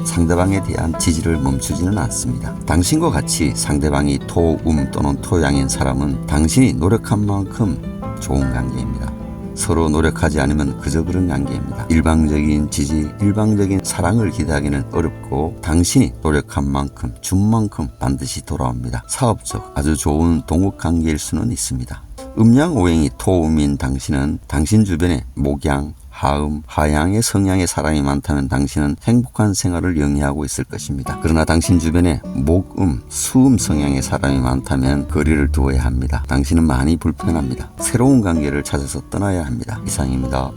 상대방에 대한 지지를 멈추지는 않습니다. 당신과 같이 상대방이 토음 또는 토양인 사람은 당신이 노력한 만큼 좋은 관계입니다. 서로 노력하지 않으면 그저 그런 관계입니다. 일방적인 지지, 일방적인 사랑을 기대하기는 어렵고 당신이 노력한 만큼, 준 만큼 반드시 돌아옵니다. 사업적 아주 좋은 동업관계일 수는 있습니다. 음양오행이 토음인 당신은 당신 주변에 목양, 하음, 하양의 성향의 사람이 많다면 당신은 행복한 생활을 영위하고 있을 것입니다. 그러나 당신 주변에 목음, 수음 성향의 사람이 많다면 거리를 두어야 합니다. 당신은 많이 불편합니다. 새로운 관계를 찾아서 떠나야 합니다. 이상입니다.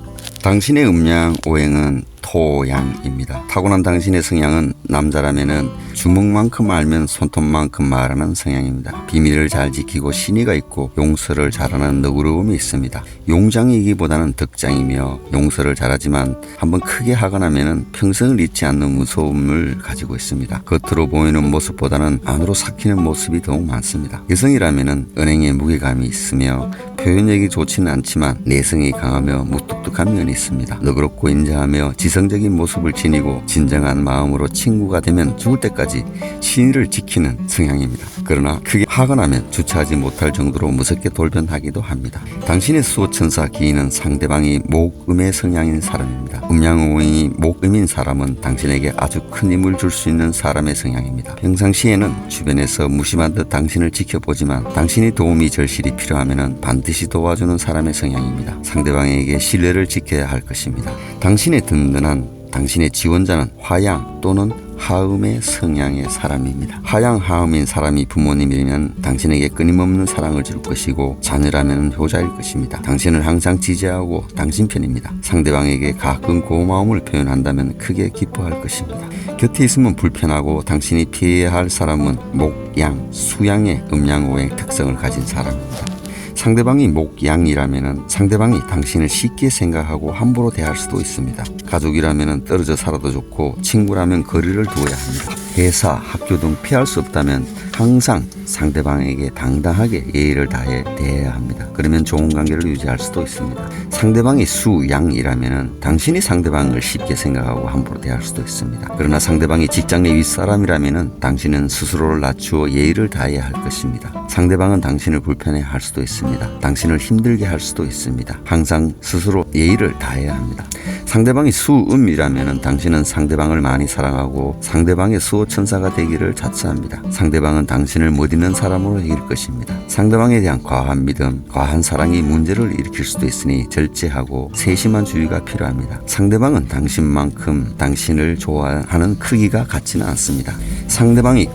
당신의 음양 오행은 토양입니다. 타고난 당신의 성향은 남자라면은 주먹만큼 알면 손톱만큼 말하는 성향입니다. 비밀을 잘 지키고 신의가 있고 용서를 잘하는 너그러움이 있습니다. 용장이기보다는 덕장이며 용서를 잘하지만 한번 크게 화가 나면은 평생을 잊지 않는 무서움을 가지고 있습니다. 겉으로 보이는 모습보다는 안으로 삭히는 모습이 더욱 많습니다. 여성이라면은 은행에 무게감이 있으며 표현력이 좋지는 않지만 내성이 강하며 무뚝뚝한 면이 있습니다. 너그럽고 인자하며 지성적인 모습을 지니고 진정한 마음으로 친구가 되면 죽을 때까지 신의를 지키는 성향입니다. 그러나 크게 화가 나면 주체하지 못할 정도로 무섭게 돌변하기도 합니다. 당신의 수호천사 기인은 상대방이 목음의 성향인 사람입니다. 음양오행이 목음인 사람은 당신에게 아주 큰 힘을 줄 수 있는 사람의 성향입니다. 평상시에는 주변에서 무심한 듯 당신을 지켜보지만 당신이 도움이 절실히 필요하면 반드시 도와주는 사람의 성향입니다. 상대방에게 신뢰를 지켜야 할 것입니다. 당신의 든든한 당신의 지원자는 화양 또는 하음의 성향의 사람입니다. 화양 하음인 사람이 부모님이면 당신에게 끊임없는 사랑을 줄 것이고 자녀라면 효자일 것입니다. 당신을 항상 지지하고 당신 편입니다. 상대방에게 가끔 고마움을 표현한다면 크게 기뻐할 것입니다. 곁에 있으면 불편하고 당신이 피해야 할 사람은 목, 양, 수양의 음양오행 특성을 가진 사람입니다. 상대방이 목양이라면 상대방이 당신을 쉽게 생각하고 함부로 대할 수도 있습니다. 가족이라면 떨어져 살아도 좋고 친구라면 거리를 두어야 합니다. 회사, 학교 등 피할 수 없다면 항상 상대방에게 당당하게 예의를 다해 대해야 합니다. 그러면 좋은 관계를 유지할 수도 있습니다. 상대방이 수양이라면 당신이 상대방을 쉽게 생각하고 함부로 대할 수도 있습니다. 그러나 상대방이 직장 내 윗사람이라면 당신은 스스로를 낮추어 예의를 다해야 할 것입니다. 상대방은 당신을 불편해할 수도 있습니다. 당신을 힘들게 할 수도 있습니다. 항상 스스로 예의를 다해야 합니다. 상대방이 수음이라면 당신은 상대방을 많이 사랑하고 상대방의 수호천사가 되기를 자처합니다. 상대방은 당신을 못 잊는 사람으로 여길 것입니다. 상대방에 대한 과한 믿음, 과한 사랑이 문제를 일으킬 수도 있으니 절제하고 세심한 주의가 필요합니다. 상대방은 당신만큼 당신을 좋아하는 크기가 같지는 않습니다. 상대방이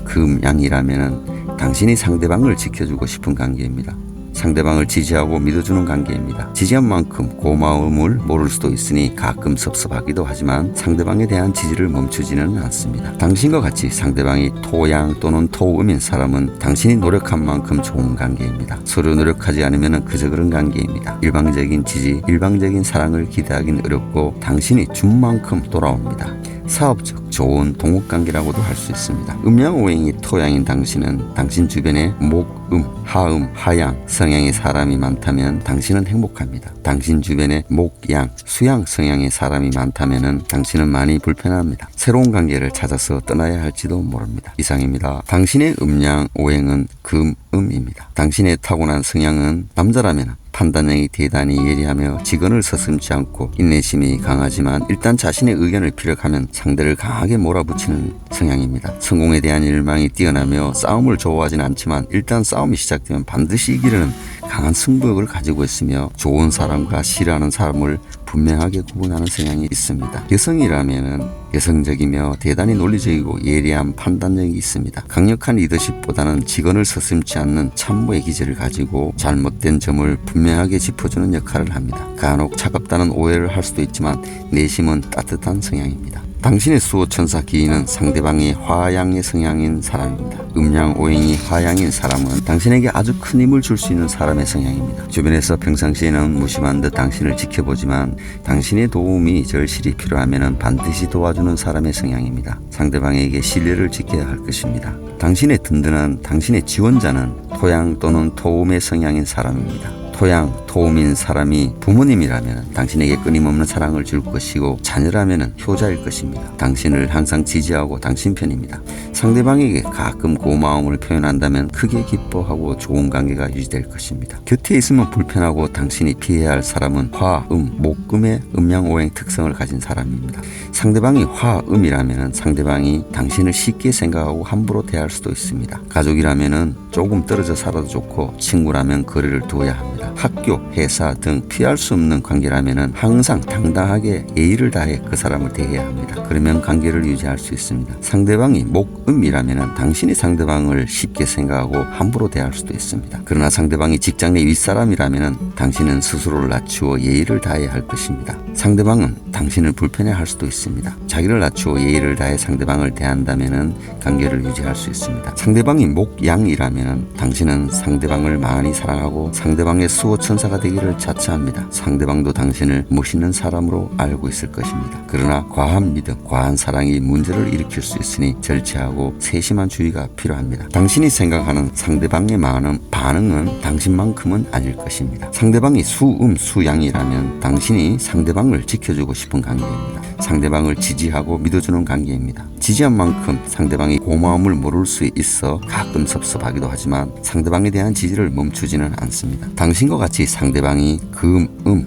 금양이라면 당신이 상대방을 지켜주고 싶은 관계입니다. 상대방을 지지하고 믿어주는 관계입니다. 지지한 만큼 고마움을 모를 수도 있으니 가끔 섭섭하기도 하지만 상대방에 대한 지지를 멈추지는 않습니다. 당신과 같이 상대방이 토양 또는 토음인 사람은 당신이 노력한 만큼 좋은 관계입니다. 서로 노력하지 않으면 그저 그런 관계입니다. 일방적인 지지, 일방적인 사랑을 기대하기는 어렵고 당신이 준 만큼 돌아옵니다. 사업적 좋은 동업관계라고도 할 수 있습니다. 음양오행이 토양인 당신은 당신 주변에 목음, 하음, 하양 성향의 사람이 많다면 당신은 행복합니다. 당신 주변에 목양, 수양 성향의 사람이 많다면 당신은 많이 불편합니다. 새로운 관계를 찾아서 떠나야 할지도 모릅니다. 이상입니다. 당신의 음양오행은 금음입니다. 당신의 타고난 성향은 남자라면 판단력이 대단히 예리하며 직언을 서슴지 않고 인내심이 강하지만 일단 자신의 의견을 피력하면 상대를 강하게 몰아붙이는 성향입니다. 성공에 대한 열망이 뛰어나며 싸움을 좋아하진 않지만 일단 싸움이 시작되면 반드시 이기려는 강한 승부욕을 가지고 있으며 좋은 사람과 싫어하는 사람을 분명하게 구분하는 성향이 있습니다. 여성이라면 여성적이며 대단히 논리적이고 예리한 판단력이 있습니다. 강력한 리더십보다는 직언을 서슴지 않는 참모의 기질을 가지고 잘못된 점을 분명하게 짚어주는 역할을 합니다. 간혹 차갑다는 오해를 할 수도 있지만 내심은 따뜻한 성향입니다. 당신의 수호천사 기인은 상대방이 화양의 성향인 사람입니다. 음양오행이 화양인 사람은 당신에게 아주 큰 힘을 줄 수 있는 사람의 성향입니다. 주변에서 평상시에는 무심한 듯 당신을 지켜보지만 당신의 도움이 절실히 필요하면 반드시 도와주는 사람의 성향입니다. 상대방에게 신뢰를 지켜야 할 것입니다. 당신의 든든한 당신의 지원자는 토양 또는 토음의 성향인 사람입니다. 토양, 토음인 사람이 부모님이라면 당신에게 끊임없는 사랑을 줄 것이고 자녀라면 효자일 것입니다. 당신을 항상 지지하고 당신 편입니다. 상대방에게 가끔 고마움을 표현한다면 크게 기뻐하고 좋은 관계가 유지될 것입니다. 곁에 있으면 불편하고 당신이 피해야 할 사람은 화, 목금의 음양오행 특성을 가진 사람입니다. 상대방이 화, 이라면 상대방이 당신을 쉽게 생각하고 함부로 대할 수도 있습니다. 가족이라면 조금 떨어져 살아도 좋고 친구라면 거리를 두어야 합니다. 학교, 회사 등 피할 수 없는 관계라면 항상 당당하게 예의를 다해 그 사람을 대해야 합니다. 그러면 관계를 유지할 수 있습니다. 상대방이 목음이라면 당신이 상대방을 쉽게 생각하고 함부로 대할 수도 있습니다. 그러나 상대방이 직장 내 윗사람이라면 당신은 스스로를 낮추어 예의를 다해야 할 것입니다. 상대방은 당신을 불편해할 수도 있습니다. 자기를 낮추어 예의를 다해 상대방을 대한다면 관계를 유지할 수 있습니다. 상대방이 목양이라면 당신은 상대방을 많이 사랑하고 상대방의 수호천사가 되기를 자처합니다. 상대방도 당신을 멋있는 사람으로 알고 있을 것입니다. 그러나 과한 믿음, 과한 사랑이 문제를 일으킬 수 있으니 절제하고 세심한 주의가 필요합니다. 당신이 생각하는 상대방의 반응은 당신만큼은 아닐 것입니다. 상대방이 수양이라면 당신이 상대방을 지켜주고 싶은 관계입니다. 상대방을 지지하고 믿어주는 관계입니다. 지지한 만큼 상대방이 고마움을 모를 수 있어 가끔 섭섭하기도 하지만 상대방에 대한 지지를 멈추지는 않습니다. 당신과 같이 상대방이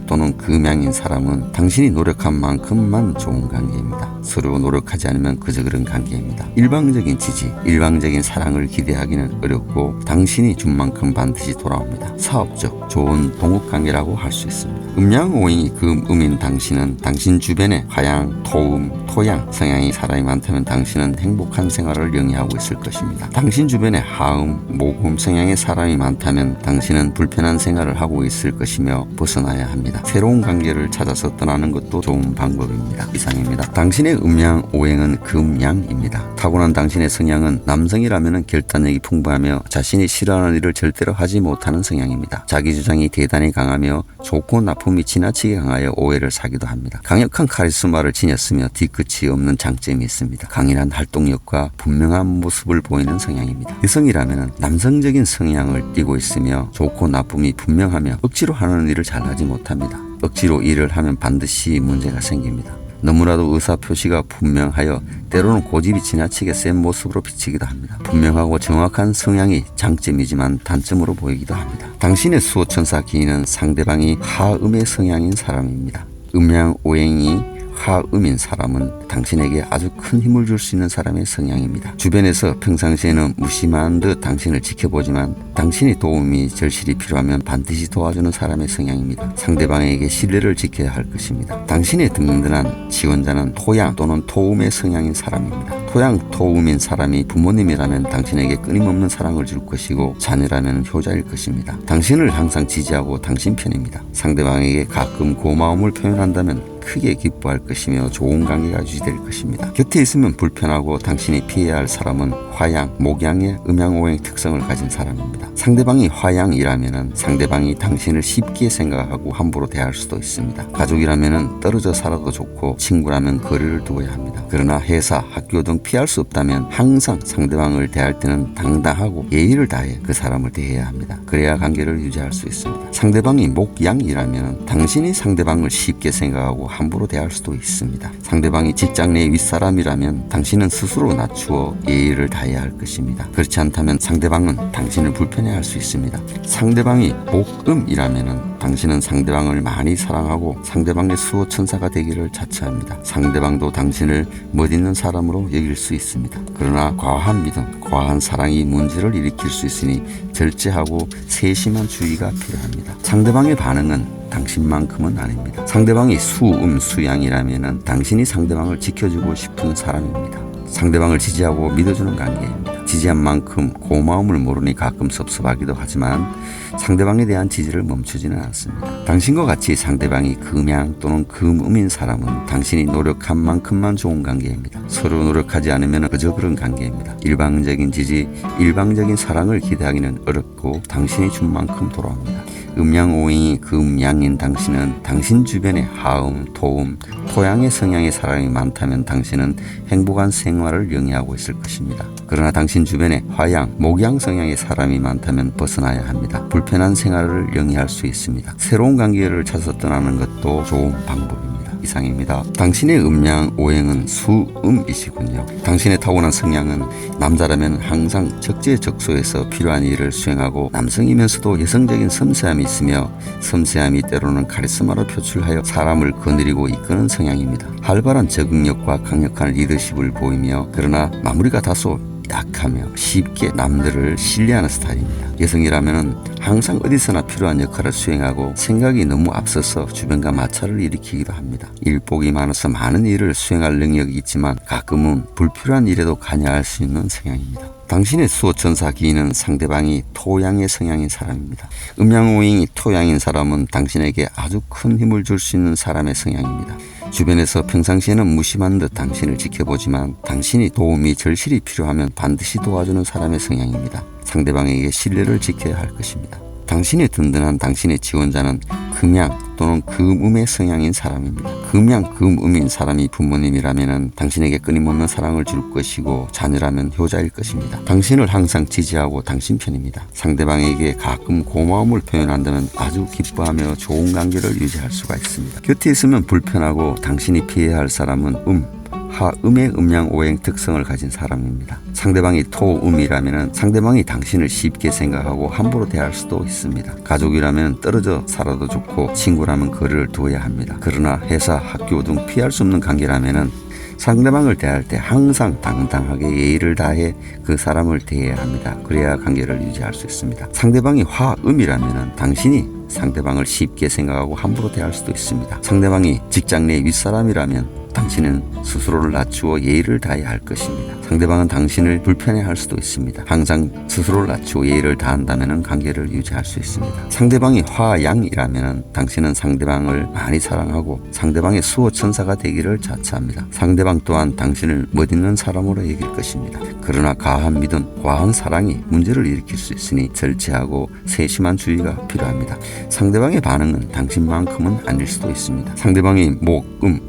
또는 금양인 사람은 당신이 노력한 만큼만 좋은 관계입니다. 서로 노력하지 않으면 그저 그런 관계입니다. 일방적인 지지, 일방적인 사랑을 기대하기는 어렵고 당신이 준 만큼 반드시 돌아옵니다. 사업적 좋은 동업관계라고 할 수 있습니다. 음양오행이 금음인 당신은 당신 주변에 화양, 토음, 토양 성향의 사람이 많다면 당신은 행복한 생활을 영위하고 있을 것입니다. 당신 주변에 하음, 목음 성향의 사람이 많다면 당신은 불편한 생활을 하고 있을 것이며 벗어나야 합니다. 새로운 관계를 찾아서 떠나는 것도 좋은 방법입니다. 이상입니다. 당신의 음양오행은 금양입니다. 타고난 당신의 성향은 남성이라면 결단력이 풍부하며 자신이 싫어하는 일을 절대로 하지 못하는 성향입니다. 자기 주장이 대단히 강하며 좋고 나쁨이 지나치게 강하여 오해를 사기도 합니다. 강력한 카리스마를 지녔으며 뒤끝이 없는 장점이 있습니다. 강인한 활동력과 분명한 모습을 보이는 성향입니다. 여성이라면 남성적인 성향을 띠고 있으며 좋고 나쁨이 분명하며 억지로 하는 일을 잘하지 못합니다. 억지로 일을 하면 반드시 문제가 생깁니다. 너무나도 의사표시가 분명하여 때로는 고집이 지나치게 센 모습으로 비치기도 합니다. 분명하고 정확한 성향이 장점이지만 단점으로 보이기도 합니다. 당신의 수호천사 기인은 상대방이 하음의 성향인 사람입니다. 음양오행이 하음인 사람은 당신에게 아주 큰 힘을 줄 수 있는 사람의 성향입니다. 주변에서 평상시에는 무심한 듯 당신을 지켜보지만 당신의 도움이 절실히 필요하면 반드시 도와주는 사람의 성향입니다. 상대방에게 신뢰를 지켜야 할 것입니다. 당신의 든든한 지원자는 토양 또는 토음의 성향인 사람입니다. 토양, 토음인 사람이 부모님이라면 당신에게 끊임없는 사랑을 줄 것이고 자녀라면 효자일 것입니다. 당신을 항상 지지하고 당신 편입니다. 상대방에게 가끔 고마움을 표현한다면 크게 기뻐할 것이며 좋은 관계가 유지될 것입니다. 곁에 있으면 불편하고 당신이 피해야 할 사람은 화양, 목양의 음양오행 특성을 가진 사람입니다. 상대방이 화양이라면 상대방이 당신을 쉽게 생각하고 함부로 대할 수도 있습니다. 가족이라면 떨어져 살아도 좋고 친구라면 거리를 두어야 합니다. 그러나 회사, 학교 등 피할 수 없다면 항상 상대방을 대할 때는 당당하고 예의를 다해 그 사람을 대해야 합니다. 그래야 관계를 유지할 수 있습니다. 상대방이 목양이라면 당신이 상대방을 쉽게 생각하고 함부로 대할 수도 있습니다. 상대방이 직장 내 윗사람이라면 당신은 스스로 낮추어 예의를 다해야 할 것입니다. 그렇지 않다면 상대방은 당신을 불편해할 수 있습니다. 상대방이 목음이라면 당신은 상대방을 많이 사랑하고 상대방의 수호천사가 되기를 자처합니다. 상대방도 당신을 멋있는 사람으로 여길 수 있습니다. 그러나 과한 믿음, 과한 사랑이 문제를 일으킬 수 있으니 절제하고 세심한 주의가 필요합니다. 상대방의 반응은 당신만큼은 아닙니다. 상대방이 수양이라면 당신이 상대방을 지켜주고 싶은 사람입니다. 상대방을 지지하고 믿어주는 관계입니다. 지지한 만큼 고마움을 모르니 가끔 섭섭하기도 하지만 상대방에 대한 지지를 멈추지는 않습니다. 당신과 같이 상대방이 금양 또는 금음인 사람은 당신이 노력한 만큼만 좋은 관계입니다. 서로 노력하지 않으면 그저 그런 관계입니다. 일방적인 지지, 일방적인 사랑을 기대하기는 어렵고 당신이 준 만큼 돌아옵니다. 음양오행이 금양인 당신은 당신 주변에 하음, 토음, 토양의 성향의 사람이 많다면 당신은 행복한 생활을 영위하고 있을 것입니다. 그러나 당신 주변에 화양, 목양 성향의 사람이 많다면 벗어나야 합니다. 불편한 생활을 영위할 수 있습니다. 새로운 관계를 찾아 떠나는 것도 좋은 방법입니다. 이상입니다. 당신의 음양 오행은 수음이시군요. 당신의 타고난 성향은 남자라면 항상 적재적소에서 필요한 일을 수행하고 남성이면서도 여성적인 섬세함이 있으며 섬세함이 때로는 카리스마로 표출하여 사람을 거느리고 이끄는 성향입니다. 활발한 적응력과 강력한 리더십을 보이며 그러나 마무리가 다소 약하며 쉽게 남들을 신뢰하는 스타일입니다. 여성이라면 항상 어디서나 필요한 역할을 수행하고 생각이 너무 앞서서 주변과 마찰을 일으키기도 합니다. 일복이 많아서 많은 일을 수행할 능력이 있지만 가끔은 불필요한 일에도 관여할 수 있는 성향입니다. 당신의 수호천사 기인은 상대방이 토양의 성향인 사람입니다. 음양오행이 토양인 사람은 당신에게 아주 큰 힘을 줄 수 있는 사람의 성향입니다. 주변에서 평상시에는 무심한 듯 당신을 지켜보지만 당신이 도움이 절실히 필요하면 반드시 도와주는 사람의 성향입니다. 상대방에게 신뢰를 지켜야 할 것입니다. 당신의 든든한 당신의 지원자는 금양 또는 금음의 성향인 사람입니다. 금양, 금음인 사람이 부모님이라면 당신에게 끊임없는 사랑을 줄 것이고 자녀라면 효자일 것입니다. 당신을 항상 지지하고 당신 편입니다. 상대방에게 가끔 고마움을 표현한다면 아주 기뻐하며 좋은 관계를 유지할 수가 있습니다. 곁에 있으면 불편하고 당신이 피해야 할 사람은 하음의 음양 오행 특성을 가진 사람입니다. 상대방이 토음이라면 상대방이 당신을 쉽게 생각하고 함부로 대할 수도 있습니다. 가족이라면 떨어져 살아도 좋고 친구라면 거리를 두어야 합니다. 그러나 회사, 학교 등 피할 수 없는 관계라면 상대방을 대할 때 항상 당당하게 예의를 다해 그 사람을 대해야 합니다. 그래야 관계를 유지할 수 있습니다. 상대방이 화음이라면 당신이 상대방을 쉽게 생각하고 함부로 대할 수도 있습니다. 상대방이 직장 내 윗사람이라면 당신은 스스로를 낮추어 예의를 다해야 할 것입니다. 상대방은 당신을 불편해할 수도 있습니다. 항상 스스로를 낮추어 예의를 다한다면 관계를 유지할 수 있습니다. 상대방이 화양이라면 당신은 상대방을 많이 사랑하고 상대방의 수호천사가 되기를 자처합니다. 상대방 또한 당신을 멋있는 사람으로 여길 것입니다. 그러나 과한 믿음, 과한 사랑이 문제를 일으킬 수 있으니 절제하고 세심한 주의가 필요합니다. 상대방의 반응은 당신만큼은 아닐 수도 있습니다. 상대방이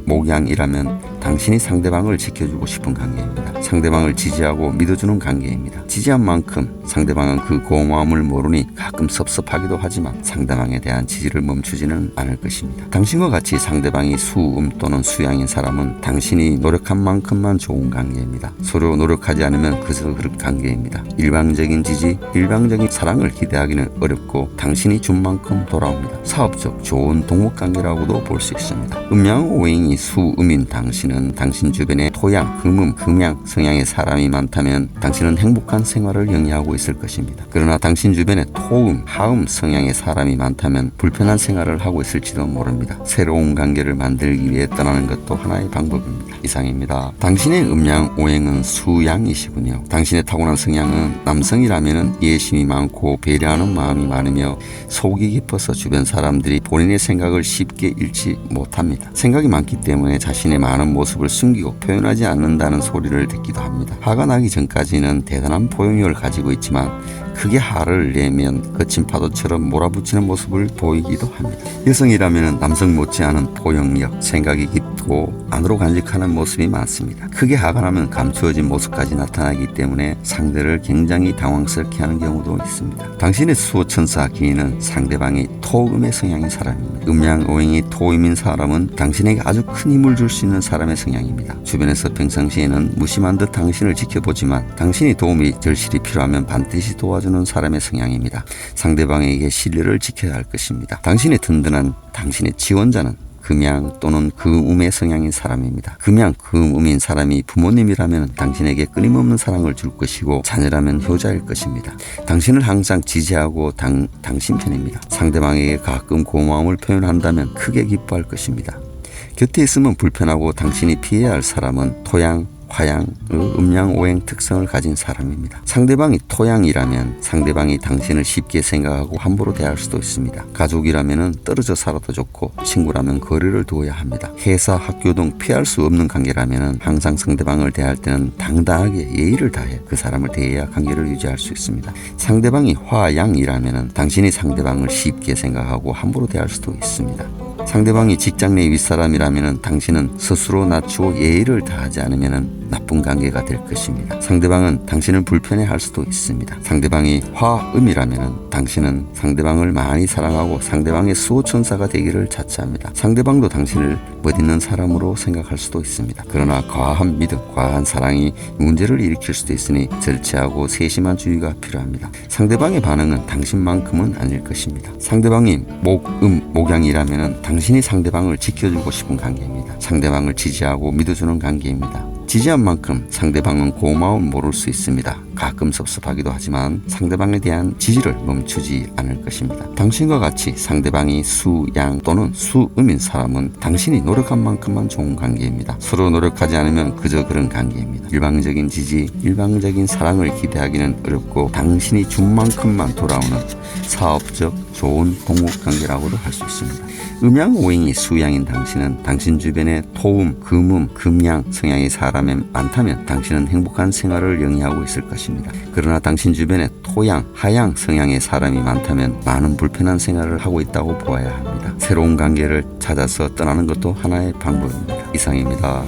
목양이라면 당신이 상대방을 지켜주고 싶은 관계입니다. 상대방을 지지하고 믿어주는 관계입니다. 지지한 만큼 상대방은 그 고마움을 모르니 가끔 섭섭하기도 하지만 상대방에 대한 지지를 멈추지는 않을 것입니다. 당신과 같이 상대방이 수음 또는 수양인 사람은 당신이 노력한 만큼만 좋은 관계입니다. 서로 노력하지 않으면 그저 그런 관계입니다. 일방적인 지지, 일방적인 사랑을 기대하기는 어렵고 당신이 준 만큼 돌아옵니다. 사업적 좋은 동업관계라고도 볼 수 있습니다. 음양오행이 수음인 당신은 당신 주변에 토양, 금음, 금양 성향의 사람이 많다면 당신은 행복한 생활을 영위하고 있을 것입니다. 그러나 당신 주변에 토음, 하음 성향의 사람이 많다면 불편한 생활을 하고 있을지도 모릅니다. 새로운 관계를 만들기 위해 떠나는 것도 하나의 방법입니다. 이상입니다. 당신의 음양 오행은 수양이시군요. 당신의 타고난 성향은 남성이라면 예심이 많고 배려하는 마음이 많으며 속이 깊어서 주변 사람들이 본인의 생각을 쉽게 잃지 못합니다. 생각이 많기 때문에 자신의 많은 모습을 숨기고 표현하지 않는다는 소리를 듣기도 합니다. 화가 나기 전까지는 대단한 포용력을 가지고 있지만 크게 화를 내면 거친 파도처럼 몰아붙이는 모습을 보이기도 합니다. 여성이라면 남성 못지않은 포용력, 생각이 깊고 안으로 간직하는 모습이 많습니다. 크게 화가 나면 감추어진 모습까지 나타나기 때문에 상대를 굉장히 당황스럽게 하는 경우도 있습니다. 당신의 수호천사 기인은 상대방이 토음의 성향인 사람입니다. 음양오행이 토음인 사람은 당신에게 아주 큰 힘을 줄 수 있는 사람의 성향입니다. 주변에서 평상시에는 무심한 듯 당신을 지켜보지만 당신이 도움이 절실히 필요하면 반드시 도와주는 사람의 성향입니다. 상대방에게 신뢰를 지켜야 할 것입니다. 당신의 든든한 당신의 지원자는 금양 또는 금음의 성향인 사람입니다. 금양, 금음인 사람이 부모님이라면 당신에게 끊임없는 사랑을 줄 것이고 자녀라면 효자일 것입니다. 당신을 항상 지지하고 당신 편입니다. 상대방에게 가끔 고마움을 표현한다면 크게 기뻐할 것입니다. 곁에 있으면 불편하고 당신이 피해야 할 사람은 토양, 화양의 음양오행 특성을 가진 사람입니다. 상대방이 토양이라면 상대방이 당신을 쉽게 생각하고 함부로 대할 수도 있습니다. 가족이라면 떨어져 살아도 좋고 친구라면 거리를 두어야 합니다. 회사, 학교 등 피할 수 없는 관계라면 항상 상대방을 대할 때는 당당하게 예의를 다해 그 사람을 대해야 관계를 유지할 수 있습니다. 상대방이 화양이라면 당신이 상대방을 쉽게 생각하고 함부로 대할 수도 있습니다. 상대방이 직장 내 윗사람이라면 당신은 스스로 낮추고 예의를 다하지 않으면 나쁜 관계가 될 것입니다. 상대방은 당신을 불편해할 수도 있습니다. 상대방이 화음이라면 당신은 상대방을 많이 사랑하고 상대방의 수호천사가 되기를 자처합니다. 상대방도 당신을 멋있는 사람으로 생각할 수도 있습니다. 그러나 과한 믿음, 과한 사랑이 문제를 일으킬 수도 있으니 절제하고 세심한 주의가 필요합니다. 상대방의 반응은 당신만큼은 아닐 것입니다. 상대방이 목양이라면 당신이 상대방을 지켜주고 싶은 관계입니다. 상대방을 지지하고 믿어주는 관계입니다. 지지한 만큼 상대방은 고마움 모를 수 있습니다. 가끔 섭섭하기도 하지만 상대방에 대한 지지를 멈추지 않을 것입니다. 당신과 같이 상대방이 수양 또는 수음인 사람은 당신이 노력한 만큼만 좋은 관계입니다. 서로 노력하지 않으면 그저 그런 관계입니다. 일방적인 지지, 일방적인 사랑을 기대하기는 어렵고 당신이 준 만큼만 돌아오는 사업적 좋은 동업관계라고도 할 수 있습니다. 음양오행이 수양인 당신은 당신 주변에 토음, 금음, 금양 성향의 사람이 많다면 당신은 행복한 생활을 영위하고 있을 것입니다. 그러나 당신 주변에 토양, 하양 성향의 사람이 많다면 많은 불편한 생활을 하고 있다고 보아야 합니다. 새로운 관계를 찾아서 떠나는 것도 하나의 방법입니다. 이상입니다.